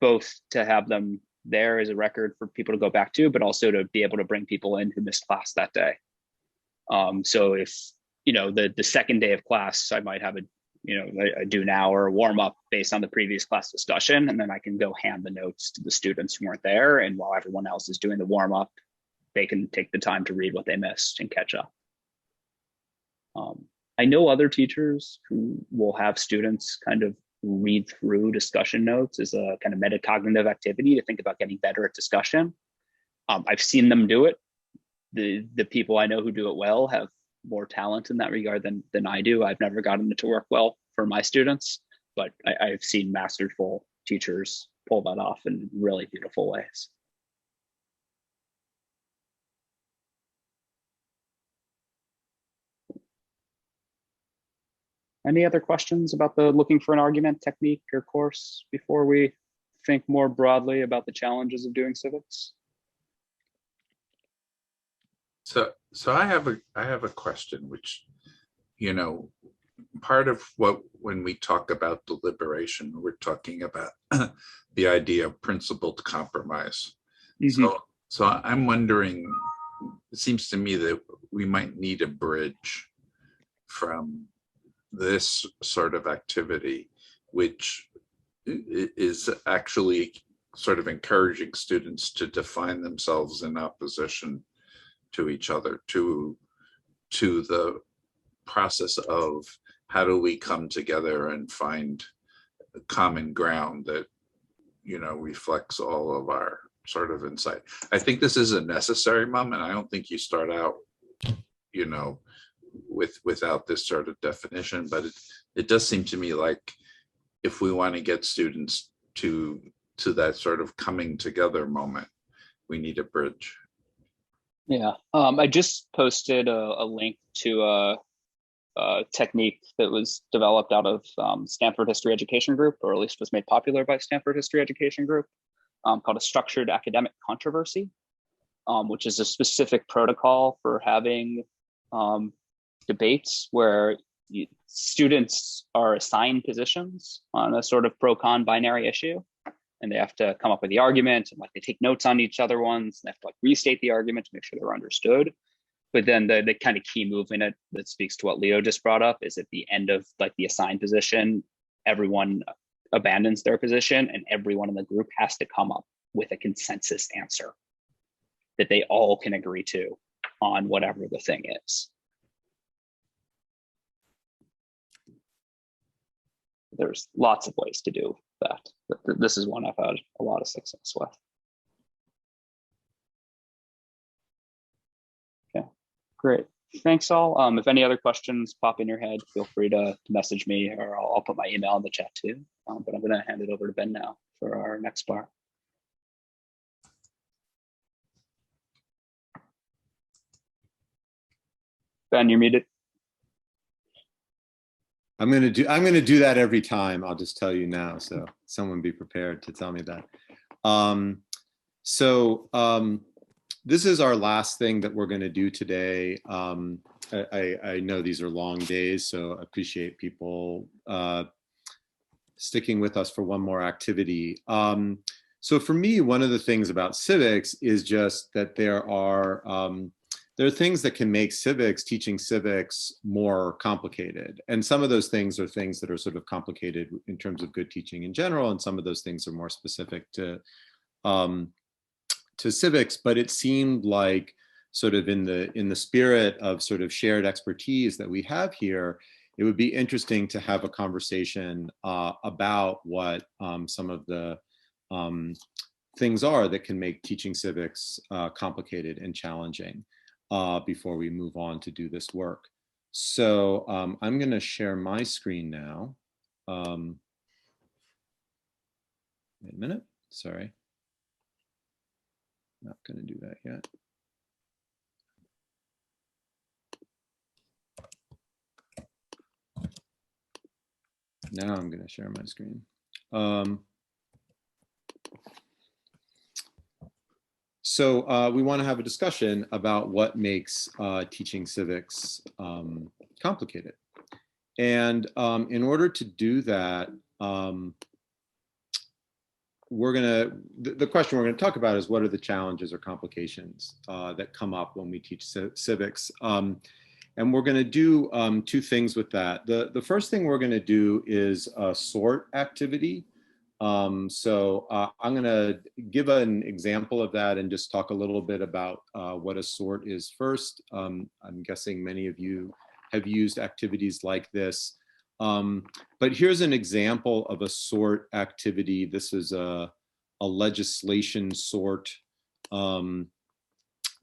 both to have them there as a record for people to go back to, but also to be able to bring people in who missed class that day. So if, the second day of class, I might have I do now or a warm up based on the previous class discussion, and then I can go hand the notes to the students who weren't there. And while everyone else is doing the warm up, they can take the time to read what they missed and catch up. I know other teachers who will have students kind of read through discussion notes as a kind of metacognitive activity to think about getting better at discussion. I've seen them do it. The people I know who do it well have more talent in that regard than I do. I've never gotten it to work well for my students, but I've seen masterful teachers pull that off in really beautiful ways. Any other questions about the looking for an argument technique or course before we think more broadly about the challenges of doing civics? So I have a question, which, you know, part of what, when we talk about deliberation, we're talking about the idea of principled compromise. So I'm wondering, it seems to me that we might need a bridge from this sort of activity, which is actually sort of encouraging students to define themselves in opposition to each other, to the process of how do we come together and find common ground that, you know, reflects all of our sort of insight. I think this is a necessary moment. I don't think you start out, you know, without this sort of definition, but it does seem to me like if we want to get students to that sort of coming together moment, we need a bridge. Yeah, I just posted a link to a technique that was developed out of Stanford History Education Group, or at least was made popular by Stanford History Education Group, called a structured academic controversy, which is a specific protocol for having debates where students are assigned positions on a sort of pro-con binary issue, and they have to come up with the argument, and like they take notes on each other ones, and they have to like restate the argument to make sure they're understood. But then the kind of key move in it that speaks to what Leo just brought up is at the end of like the assigned position, everyone abandons their position and everyone in the group has to come up with a consensus answer that they all can agree to on whatever the thing is. There's lots of ways to do that. This is one I've had a lot of success with. Okay, great. Thanks all. If any other questions pop in your head, feel free to message me, or I'll put my email in the chat too. But I'm going to hand it over to Ben now for our next part. Ben, you're muted. I'm gonna do that every time. I'll just tell you now, so someone be prepared to tell me that. This is our last thing that we're going to do today. I know these are long days, so I appreciate people sticking with us for one more activity. So for me, one of the things about civics is just that there are things that can make civics, teaching civics, more complicated. And some of those things are things that are sort of complicated in terms of good teaching in general, and some of those things are more specific to civics. But it seemed like, sort of in the spirit of sort of shared expertise that we have here, it would be interesting to have a conversation about what some of the things are that can make teaching civics complicated and challenging before we move on to do this work. So I'm going to share my screen now. Wait a minute, sorry. Not going to do that yet. Now I'm going to share my screen. So we want to have a discussion about what makes teaching civics complicated. And in order to do that, the question we're going to talk about is, what are the challenges or complications that come up when we teach civics? And we're going to do two things with that. The first thing we're going to do is a sort activity. I'm going to give an example of that and just talk a little bit about what a sort is first. I'm guessing many of you have used activities like this. But here's an example of a sort activity. This is a legislation sort,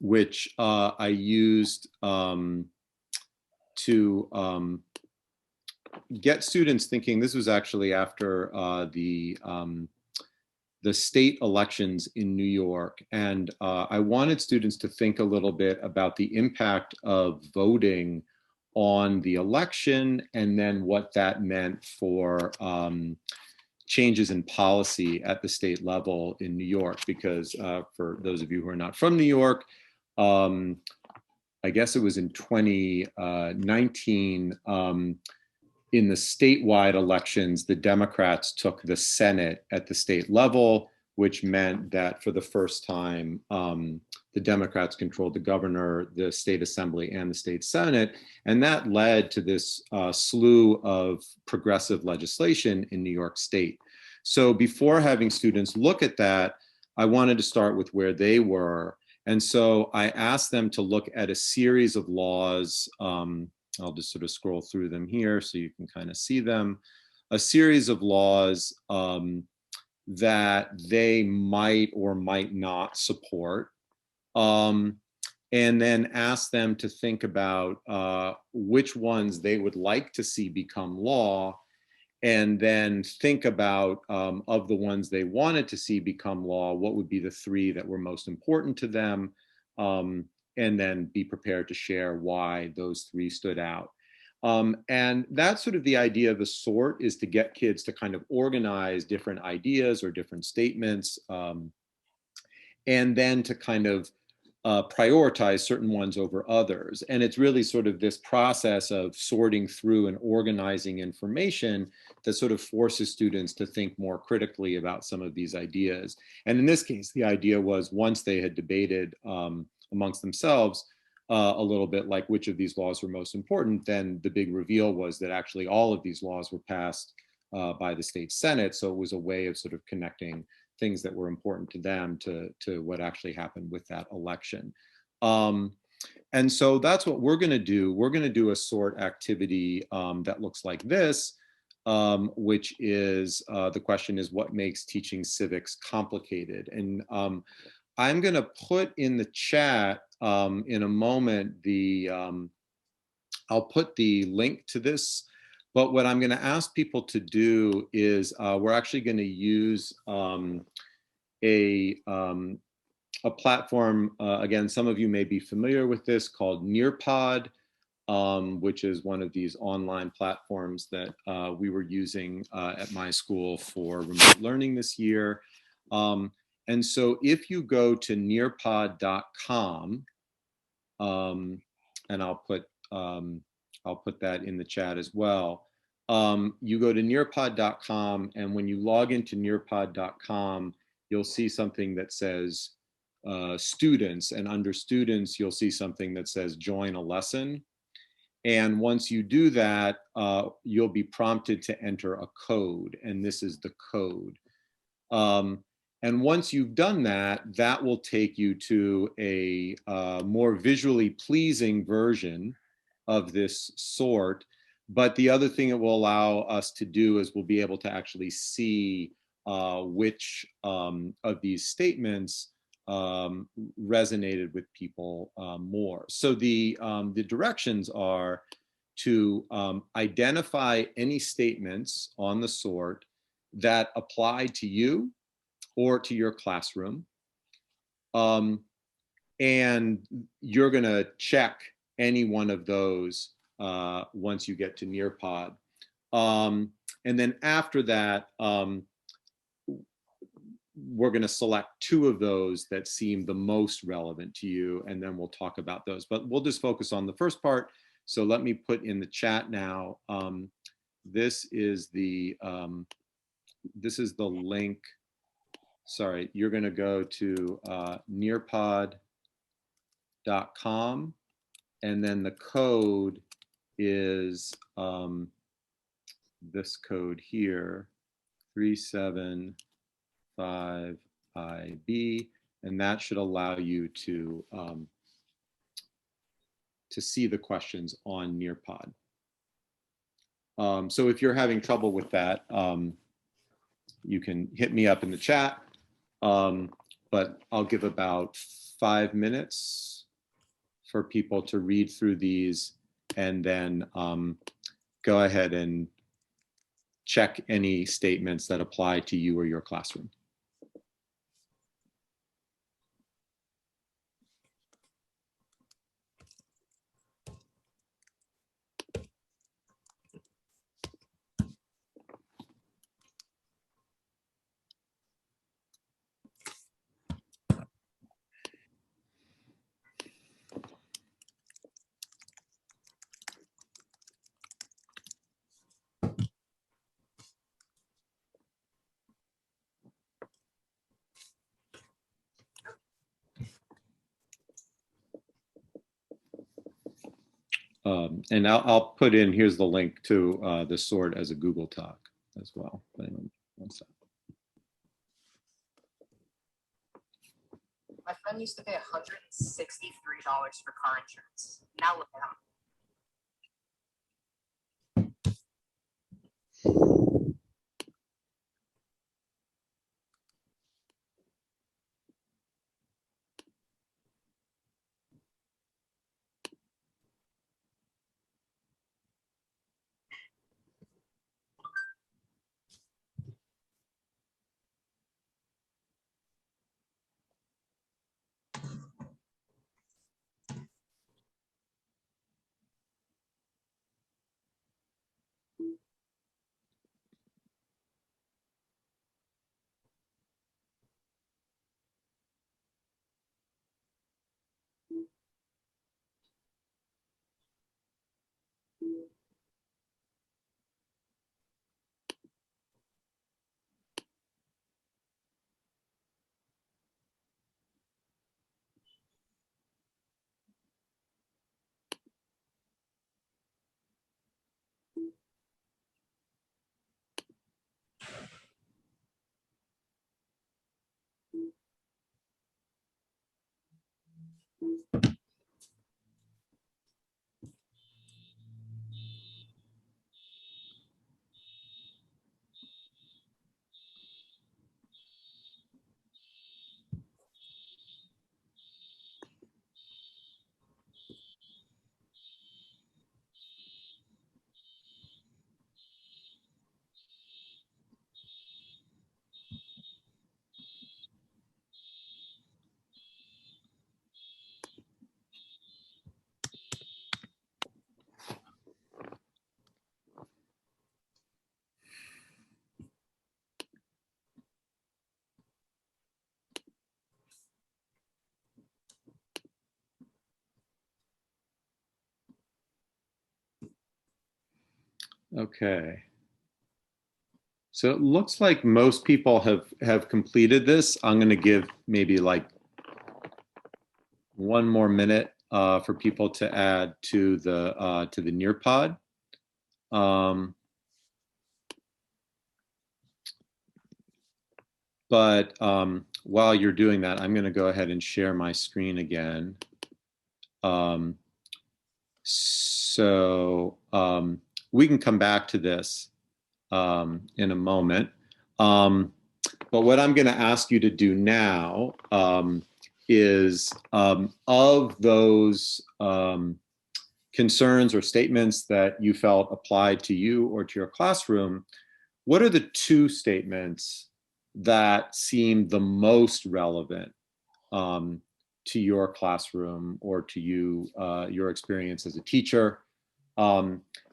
which I used to get students thinking. This was actually after the state elections in New York. And I wanted students to think a little bit about the impact of voting on the election, and then what that meant for changes in policy at the state level in New York. Because for those of you who are not from New York, I guess it was in 2019, in the statewide elections, the Democrats took the Senate at the state level, which meant that for the first time, the Democrats controlled the governor, the state assembly, and the state senate. And that led to this slew of progressive legislation in New York State. So before having students look at that, I wanted to start with where they were. And so I asked them to look at a series of laws. I'll just sort of scroll through them here so you can kind of see them. A series of laws that they might or might not support. And then ask them to think about which ones they would like to see become law, and then think about of the ones they wanted to see become law, what would be the 3 that were most important to them, and then be prepared to share why those 3 stood out. And that's sort of the idea of the sort, is to get kids to kind of organize different ideas or different statements, and then to kind of prioritize certain ones over others. And it's really sort of this process of sorting through and organizing information that sort of forces students to think more critically about some of these ideas. And in this case, the idea was, once they had debated amongst themselves a little bit, like which of these laws were most important, then the big reveal was that actually all of these laws were passed by the state Senate. So it was a way of sort of connecting things that were important to them to what actually happened with that election. And so that's what we're going to do. We're going to do a sort activity that looks like this, which is the question is, what makes teaching civics complicated? And I'm going to put in the chat in a moment I'll put the link to this. But what I'm going to ask people to do is we're actually going to use a platform, again, some of you may be familiar with this, called Nearpod, which is one of these online platforms that we were using at my school for remote learning this year. And so if you go to nearpod.com, and I'll put that in the chat as well. You go to nearpod.com, and when you log into nearpod.com, you'll see something that says students, and under students, you'll see something that says join a lesson. And once you do that, you'll be prompted to enter a code, and this is the code. And once you've done that, that will take you to a more visually pleasing version of this sort. But the other thing it will allow us to do is we'll be able to actually see which of these statements resonated with people more. So the directions are to identify any statements on the sort that apply to you or to your classroom. And you're going to check any one of those once you get to Nearpod. And then after that, we're going to select 2 of those that seem the most relevant to you, and then we'll talk about those. But we'll just focus on the first part. So let me put in the chat now. This is the link. Sorry, you're going to go to nearpod.com, and then the code is this code here, 375IB, and that should allow you to see the questions on Nearpod. So if you're having trouble with that, you can hit me up in the chat, but I'll give about 5 minutes for people to read through these, and then go ahead and check any statements that apply to you or your classroom. And I'll put in, here's the link to the sort as a Google Doc as well. One second. My friend used to pay $163 for car insurance. Now look at him. Okay. So it looks like most people have completed this. I'm going to give maybe like 1 more minute for people to add to the Nearpod. But while you're doing that, I'm going to go ahead and share my screen again. We can come back to this in a moment. But what I'm going to ask you to do now is of those concerns or statements that you felt applied to you or to your classroom, what are the 2 statements that seem the most relevant to your classroom or to you, your experience as a teacher?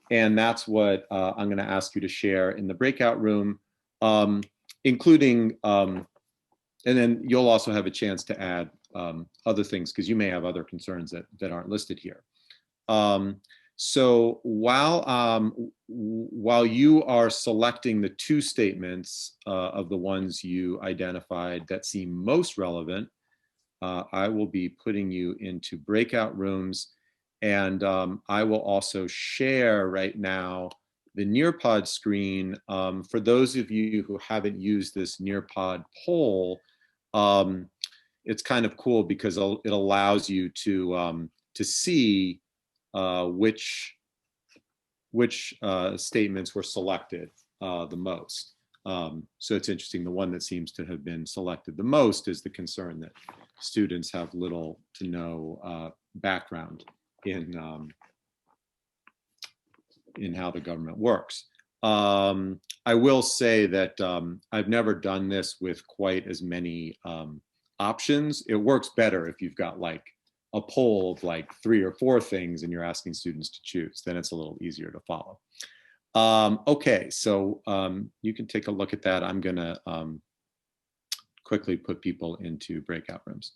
And that's what I'm going to ask you to share in the breakout room, including, and then you'll also have a chance to add other things because you may have other concerns that aren't listed here. So while you are selecting the 2 statements of the ones you identified that seem most relevant, I will be putting you into breakout rooms, and I will also share right now the Nearpod screen. For those of you who haven't used this Nearpod poll, it's kind of cool because it allows you to see which statements were selected the most. So it's interesting. The one that seems to have been selected the most is the concern that students have little to no background in how the government works. I will say that I've never done this with quite as many options. It works better if you've got like a poll of like 3 or 4 things and you're asking students to choose, then it's a little easier to follow. Okay, so you can take a look at that. I'm gonna quickly put people into breakout rooms.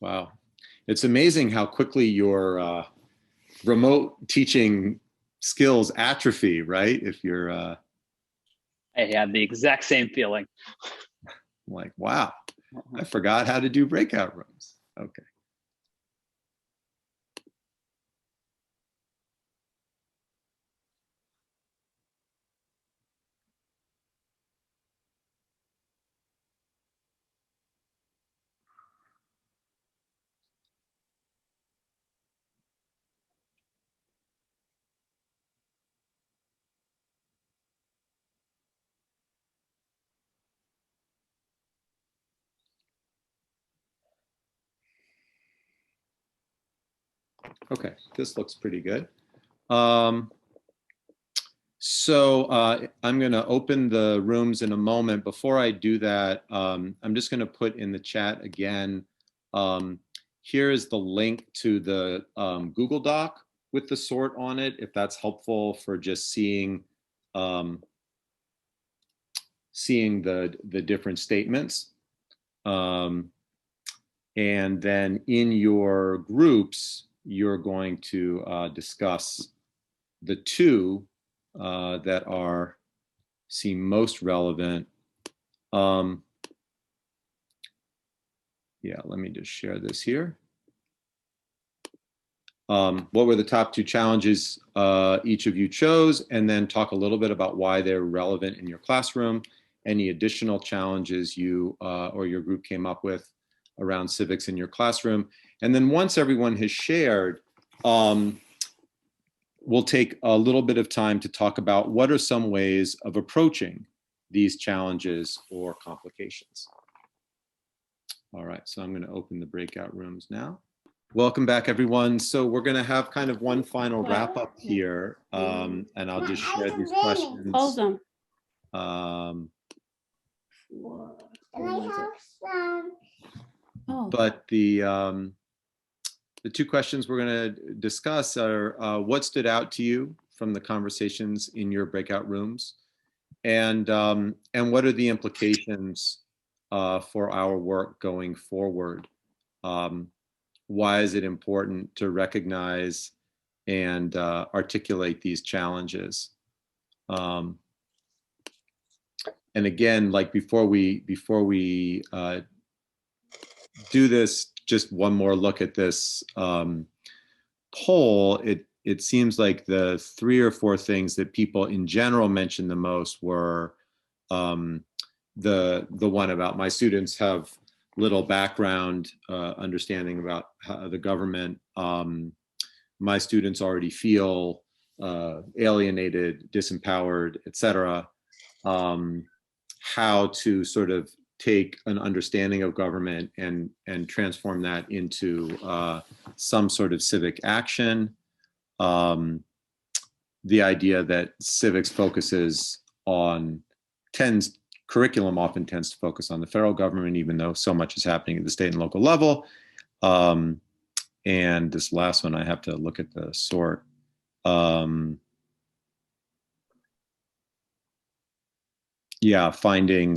Wow, it's amazing how quickly your remote teaching skills atrophy, right? If you're I had the exact same feeling. I'm like, wow, I forgot how to do breakout rooms. Okay. Okay, this looks pretty good. So I'm going to open the rooms in a moment. Before I do that, I'm just going to put in the chat again. Here is the link to the Google Doc with the sort on it, if that's helpful for just seeing seeing the different statements. And then in your groups, you're going to discuss the two that seem most relevant. Yeah, let me just share this here. What were the top two challenges each of you chose, and then talk a little bit about why they're relevant in your classroom, any additional challenges you or your group came up with around civics in your classroom. And then once everyone has shared, we'll take a little bit of time to talk about what are some ways of approaching these challenges or complications. All right, so I'm going to open the breakout rooms now. Welcome back, everyone. So we're going to have kind of one final wrap up here, and I'll just share these questions. Close them. But the two questions we're going to discuss are what stood out to you from the conversations in your breakout rooms, and what are the implications for our work going forward? Why is it important to recognize and articulate these challenges? And again, like before we do this, just one more look at this poll. It seems like the 3 or 4 things that people in general mentioned the most were the one about my students have little background understanding about how the government. My students already feel alienated, disempowered, etc. How to sort of take an understanding of government and transform that into some sort of civic action. The idea that civics focuses on curriculum often tends to focus on the federal government, even though so much is happening at the state and local level. And this last one, I have to look at the sort. Yeah, finding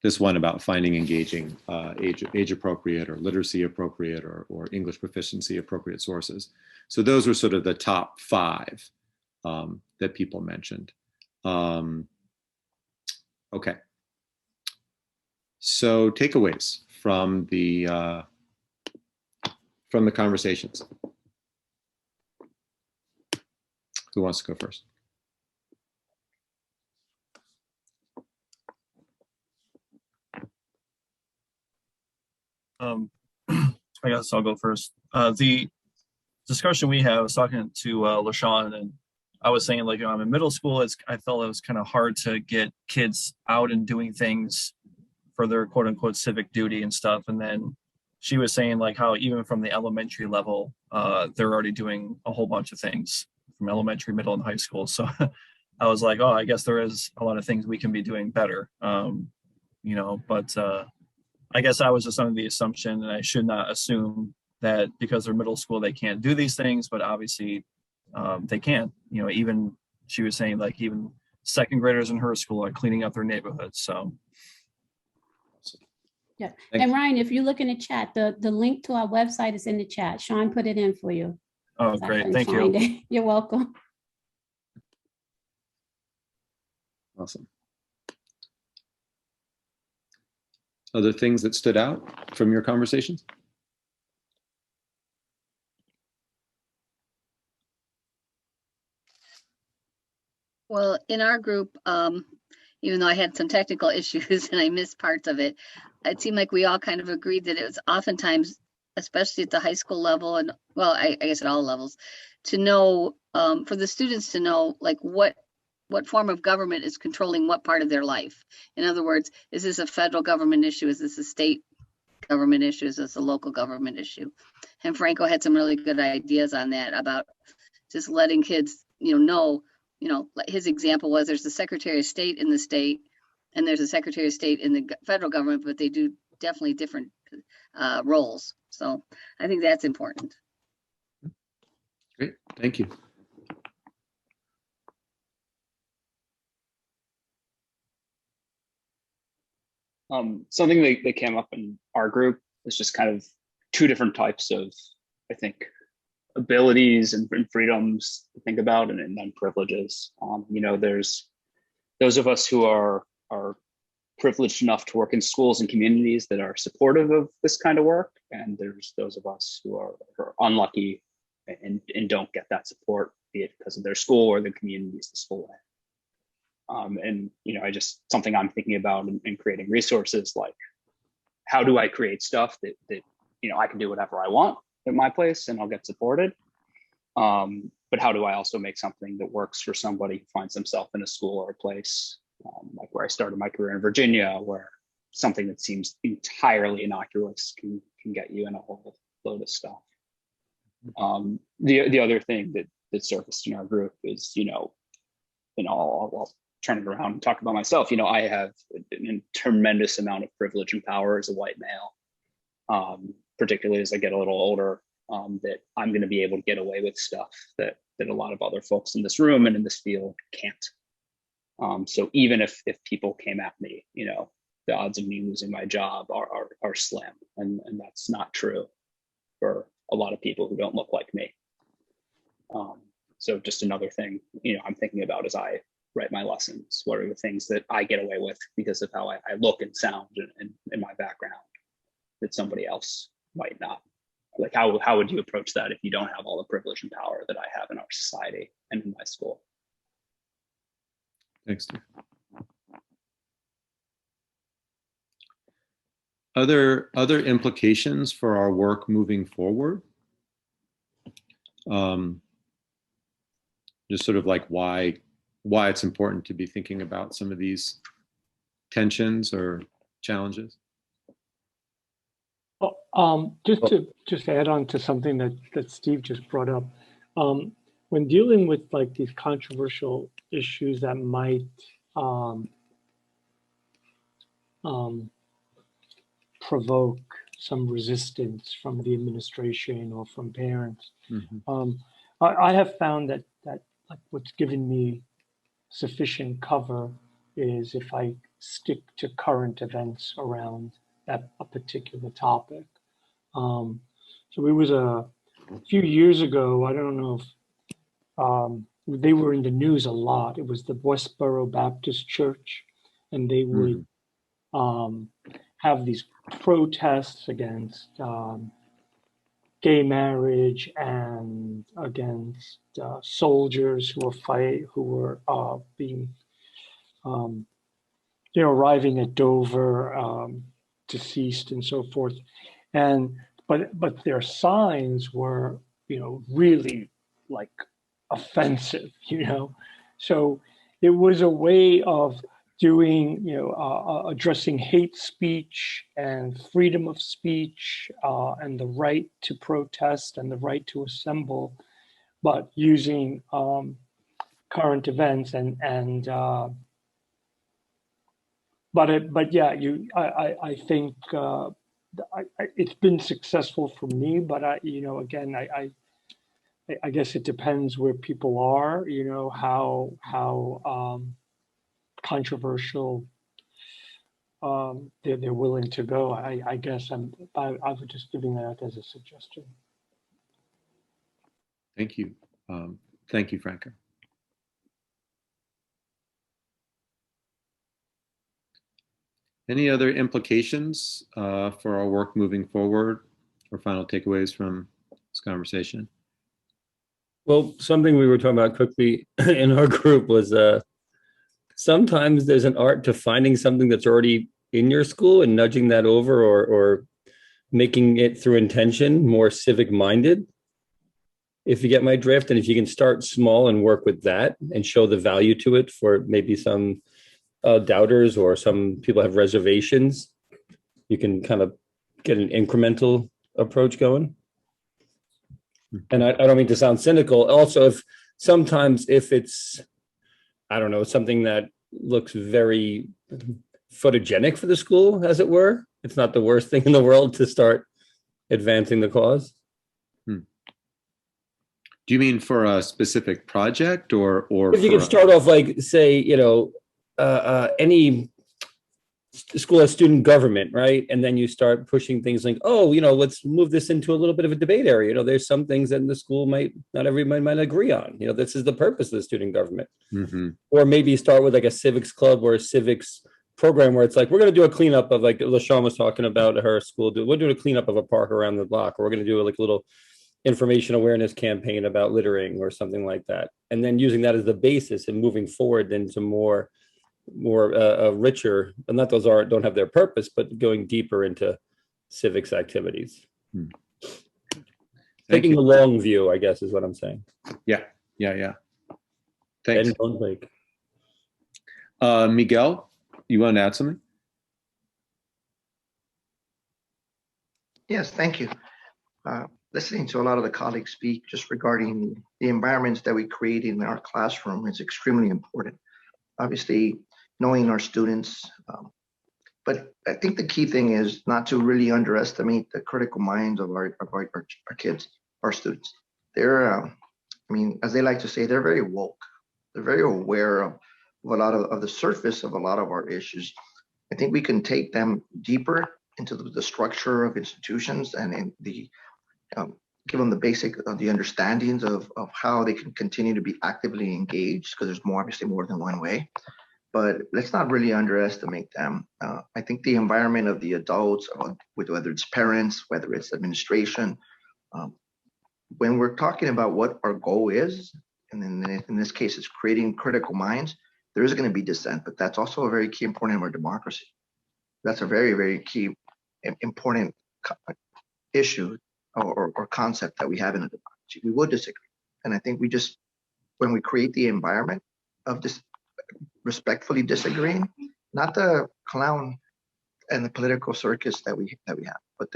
this one about finding engaging age appropriate or literacy appropriate or English proficiency appropriate sources. So those were sort of the top 5 that people mentioned. Okay. So takeaways from the conversations. Who wants to go first? I guess I'll go first. The discussion we had, I was talking to LaShawn, and I was saying, like, I'm in middle school, I felt it was kind of hard to get kids out and doing things for their quote unquote civic duty and stuff. And then she was saying like how even from the elementary level, they're already doing a whole bunch of things from elementary, middle, and high school. So I was like, oh, I guess there is a lot of things we can be doing better. But I guess I was just under the assumption, and I should not assume that because they're middle school, they can't do these things, but obviously they can. Even she was saying like even second graders in her school are cleaning up their neighborhoods. So. Yeah. And Ryan, if you look in the chat, the link to our website is in the chat. Sean put it in for you. Oh, great. Thank you. You're welcome. Awesome. Other things that stood out from your conversations? Well, in our group, even though I had some technical issues and I missed parts of it, it seemed like we all kind of agreed that it was oftentimes, especially at the high school level and, well, I guess at all levels, to know, for the students to know, like, what form of government is controlling what part of their life. In other words, is this a federal government issue? Is this a state government issue? Is this a local government issue? And Franco had some really good ideas on that about just letting kids, know, like his example was there's a Secretary of State in the state and there's a Secretary of State in the federal government, but they do definitely different roles. So I think that's important. Great, thank you. Something that came up in our group is just kind of two different types of, I think, abilities and freedoms to think about, and then privileges. There's those of us who are privileged enough to work in schools and communities that are supportive of this kind of work, and there's those of us who are unlucky and don't get that support, be it because of their school or the communities the school in. I just something I'm thinking about in creating resources, like how do I create stuff that I can do whatever I want at my place and I'll get supported. But how do I also make something that works for somebody who finds themselves in a school or a place, like where I started my career in Virginia, where something that seems entirely innocuous can get you in a whole load of stuff. The other thing that surfaced in our group is, I'll turn it around and talk about myself. I have a tremendous amount of privilege and power as a white male, particularly as I get a little older, that I'm going to be able to get away with stuff that a lot of other folks in this room and in this field can't. So even if people came at me, the odds of me losing my job are slim, and that's not true for a lot of people who don't look like me. So just another thing, I'm thinking about as I write my lessons. What are the things that I get away with because of how I look and sound and my background that somebody else might not? Like how would you approach that if you don't have all the privilege and power that I have in our society and in my school? Thanks, Steve. Other implications for our work moving forward? Just sort of like why it's important to be thinking about some of these tensions or challenges? Just to add on to something that Steve just brought up, when dealing with like these controversial issues that might provoke some resistance from the administration or from parents, I have found that like what's given me sufficient cover is if I stick to current events around a particular topic. So it was a few years ago, I don't know if they were in the news a lot. It was the Westboro Baptist Church, and they would have these protests against gay marriage and against soldiers who were being arriving at Dover, deceased and so forth. And but their signs were, really like offensive, So it was a way of doing, addressing hate speech and freedom of speech and the right to protest and the right to assemble, but using current events I think it's been successful for me, but again, I guess it depends where people are, how controversial they're willing to go. I guess I was just giving that as a suggestion. Thank you. Thank you, Franco. Any other implications for our work moving forward, or final takeaways from this conversation? Well, something we were talking about quickly in our group was sometimes there's an art to finding something that's already in your school and nudging that over, or making it through intention more civic minded. If you get my drift, and if you can start small and work with that and show the value to it for maybe some doubters or some people have reservations, you can kind of get an incremental approach going. And I don't mean to sound cynical. Also, if sometimes if it's, I don't know, something that looks very photogenic for the school, as it were, it's not the worst thing in the world to start advancing the cause. Do you mean for a specific project, or if you can start off like, say, any school has student government, right? And then you start pushing things like, oh, let's move this into a little bit of a debate area. There's some things that in the school not everybody might agree on. This is the purpose of the student government. Mm-hmm. Or maybe start with like a civics club or a civics program where it's like, we're going to do a cleanup of, like LaShawn was talking about her school. We're doing a cleanup of a park around the block, or we're going to do like a little information awareness campaign about littering or something like that. And then using that as the basis and moving forward into more richer, and not those don't have their purpose, but going deeper into civics activities. Taking the long view, I guess, is what I'm saying. Yeah. Thanks. And don't break. Miguel, you want to add something? Yes, thank you. Listening to a lot of the colleagues speak just regarding the environments that we create in our classroom is extremely important. Obviously, knowing our students, but I think the key thing is not to really underestimate the critical minds of our kids, our students. They're, as they like to say, they're very woke. They're very aware of a lot of the surface of a lot of our issues. I think we can take them deeper into the structure of institutions and in the give them the basic the understandings of how they can continue to be actively engaged, because there's obviously more than one way. But let's not really underestimate them. I think the environment of the adults, whether it's parents, whether it's administration, when we're talking about what our goal is, and in this case, it's creating critical minds, there is going to be dissent, but that's also a very key important in our democracy. That's a very, very key important issue or concept that we have in a democracy. We would disagree. And I think when we create the environment of this respectfully disagreeing, not the clown and the political circus that we have, but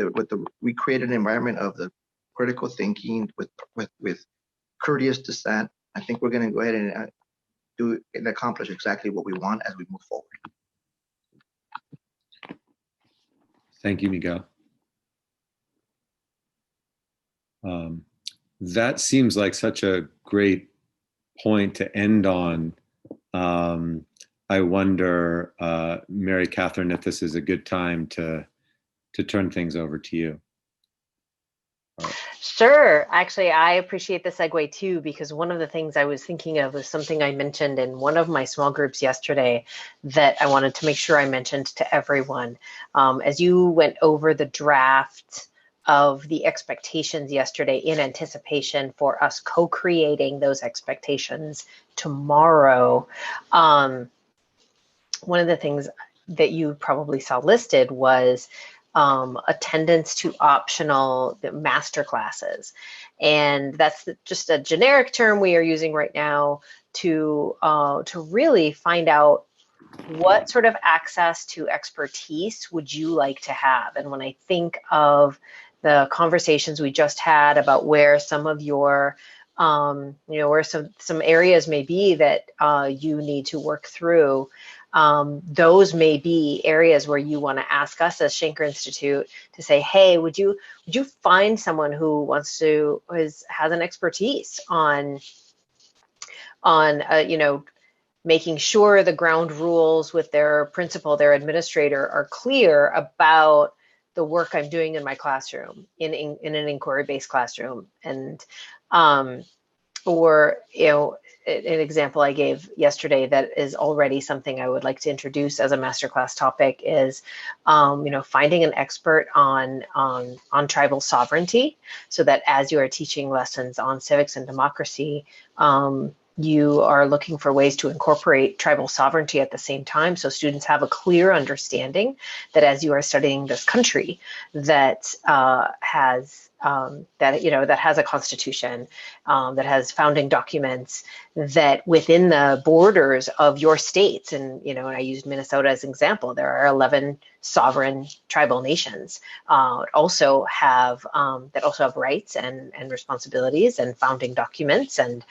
we create an environment of the critical thinking with courteous dissent. I think we're going to go ahead and do and accomplish exactly what we want as we move forward. Thank you, Miguel. That seems like such a great point to end on. I wonder, Mary Catherine, if this is a good time to turn things over to you. Sure. Actually, I appreciate the segue too, because one of the things I was thinking of was something I mentioned in one of my small groups yesterday that I wanted to make sure I mentioned to everyone. As you went over the draft of the expectations yesterday in anticipation for us co-creating those expectations tomorrow, one of the things that you probably saw listed was attendance to optional master classes. And that's just a generic term we are using right now to really find out what sort of access to expertise would you like to have. And when I think of the conversations we just had about where some of your where some areas may be that you need to work through, those may be areas where you want to ask us as Schenker Institute to say, hey, would you find someone who wants to has an expertise on making sure the ground rules with their principal, their administrator, are clear about the work I'm doing in my classroom, in an inquiry-based classroom. And or, an example I gave yesterday that is already something I would like to introduce as a masterclass topic is, finding an expert on tribal sovereignty, so that as you are teaching lessons on civics and democracy, you are looking for ways to incorporate tribal sovereignty at the same time, so students have a clear understanding that as you are studying this country that has a constitution, that has founding documents, that within the borders of your states, and I used Minnesota as an example, there are 11 sovereign tribal nations, also have rights and responsibilities and founding documents, and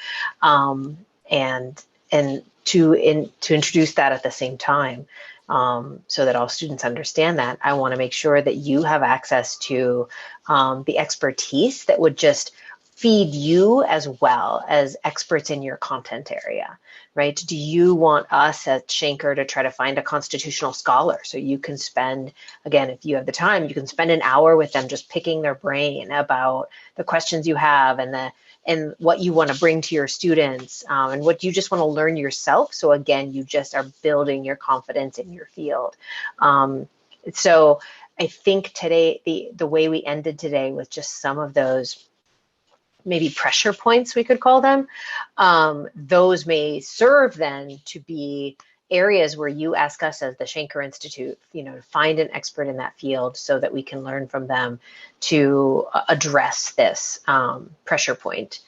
to introduce that at the same time, so that all students understand that. I want to make sure that you have access to the expertise that would just feed you as well as experts in your content area, right? Do you want us at Schenker to try to find a constitutional scholar so you can spend, again, if you have the time, you can spend an hour with them just picking their brain about the questions you have and what you want to bring to your students, and what you just want to learn yourself. So again, you just are building your confidence in your field. So I think today, the way we ended today with just some of those maybe pressure points, we could call them, those may serve then to be areas where you ask us as the Schenker Institute, to find an expert in that field so that we can learn from them to address this pressure point,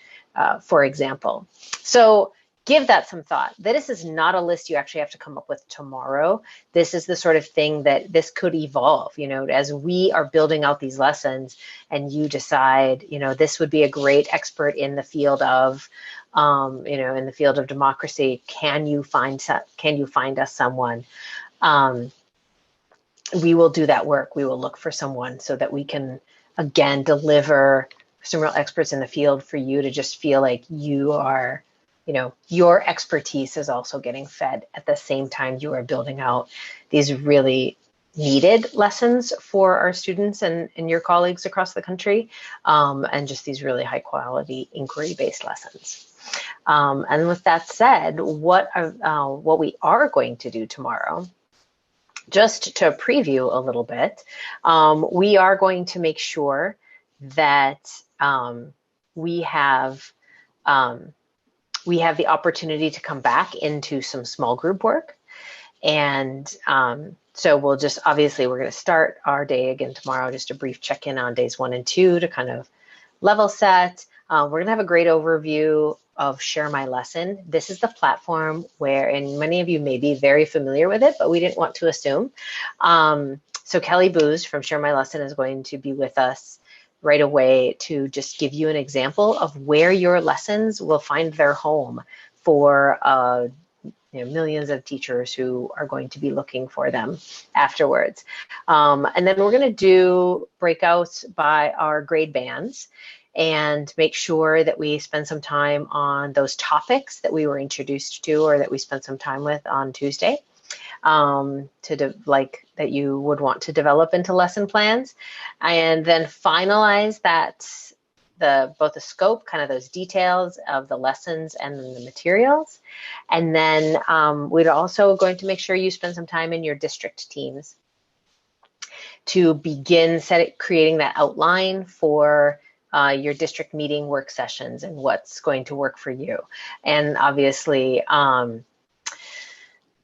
for example. So give that some thought. This is not a list you actually have to come up with tomorrow. This is the sort of thing that this could evolve, as we are building out these lessons and you decide, this would be a great expert in the field of, in the field of democracy. Can you find us someone? We will do that work. We will look for someone so that we can, again, deliver some real experts in the field for you to just feel like you are, your expertise is also getting fed at the same time you are building out these really needed lessons for our students and your colleagues across the country, and just these really high quality inquiry-based lessons. And with that said, what we are going to do tomorrow, just to preview a little bit, we are going to make sure that we have the opportunity to come back into some small group work. And so we're going to start our day again tomorrow, just a brief check-in on days 1 and 2 to kind of level set. We're going to have a great overview of Share My Lesson. This is the platform where, and many of you may be very familiar with it, but we didn't want to assume. So Kelly Booz from Share My Lesson is going to be with us right away to just give you an example of where your lessons will find their home for millions of teachers who are going to be looking for them afterwards. And then we're going to do breakouts by our grade bands and make sure that we spend some time on those topics that we were introduced to or that we spent some time with on Tuesday, that you would want to develop into lesson plans, and then finalize both the scope, kind of those details of the lessons and then the materials. And then we're also going to make sure you spend some time in your district teams to begin creating that outline for your district meeting work sessions and what's going to work for you. And obviously,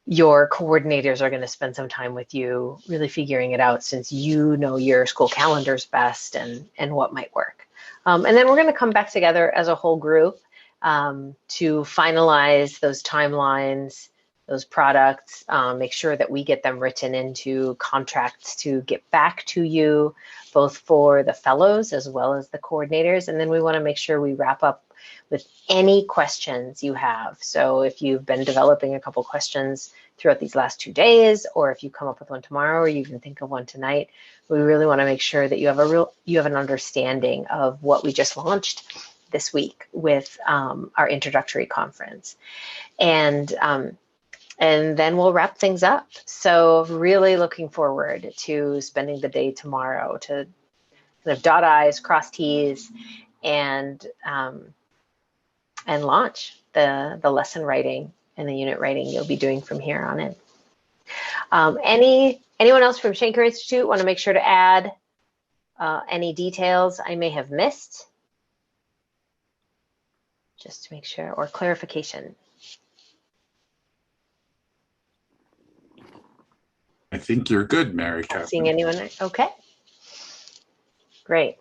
your coordinators are going to spend some time with you really figuring it out, since you know your school calendars best and what might work. And then we're going to come back together as a whole group to finalize those timelines, those products, make sure that we get them written into contracts to get back to you, both for the fellows as well as the coordinators. And then we want to make sure we wrap up with any questions you have. So if you've been developing a couple questions throughout these last 2 days, or if you come up with one tomorrow, or you can think of one tonight, we really want to make sure that you have an understanding of what we just launched this week with our introductory conference. And then we'll wrap things up. So really looking forward to spending the day tomorrow to kind of dot I's, cross T's, and and launch the lesson writing and the unit writing you'll be doing from here on in. Anyone else from Schenker Institute want to make sure to add any details I may have missed? Just to make sure, or clarification. I think you're good, Mary Not Catherine. seeing anyone? Okay. Great.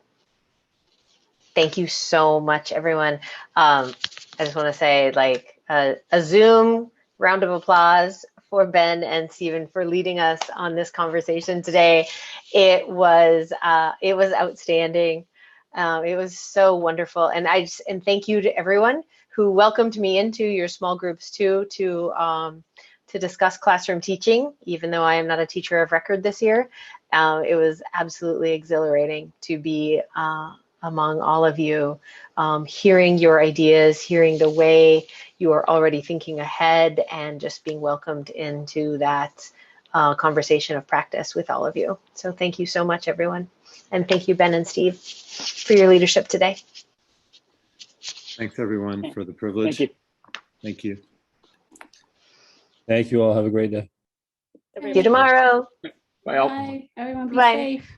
Thank you so much, everyone. I just want to say, like, a Zoom round of applause for Ben and Stephen for leading us on this conversation today. It was outstanding. It was so wonderful, and thank you to everyone who welcomed me into your small groups too to discuss classroom teaching. Even though I am not a teacher of record this year, it was absolutely exhilarating to be among all of you, hearing your ideas, hearing the way you are already thinking ahead, and just being welcomed into that conversation of practice with all of you. So thank you so much, everyone. And thank you, Ben and Steve, for your leadership today. Thanks, everyone, for the privilege. Thank you. Thank you. Thank you all. Have a great day. See you tomorrow. Bye all. Bye. Everyone be Bye. safe.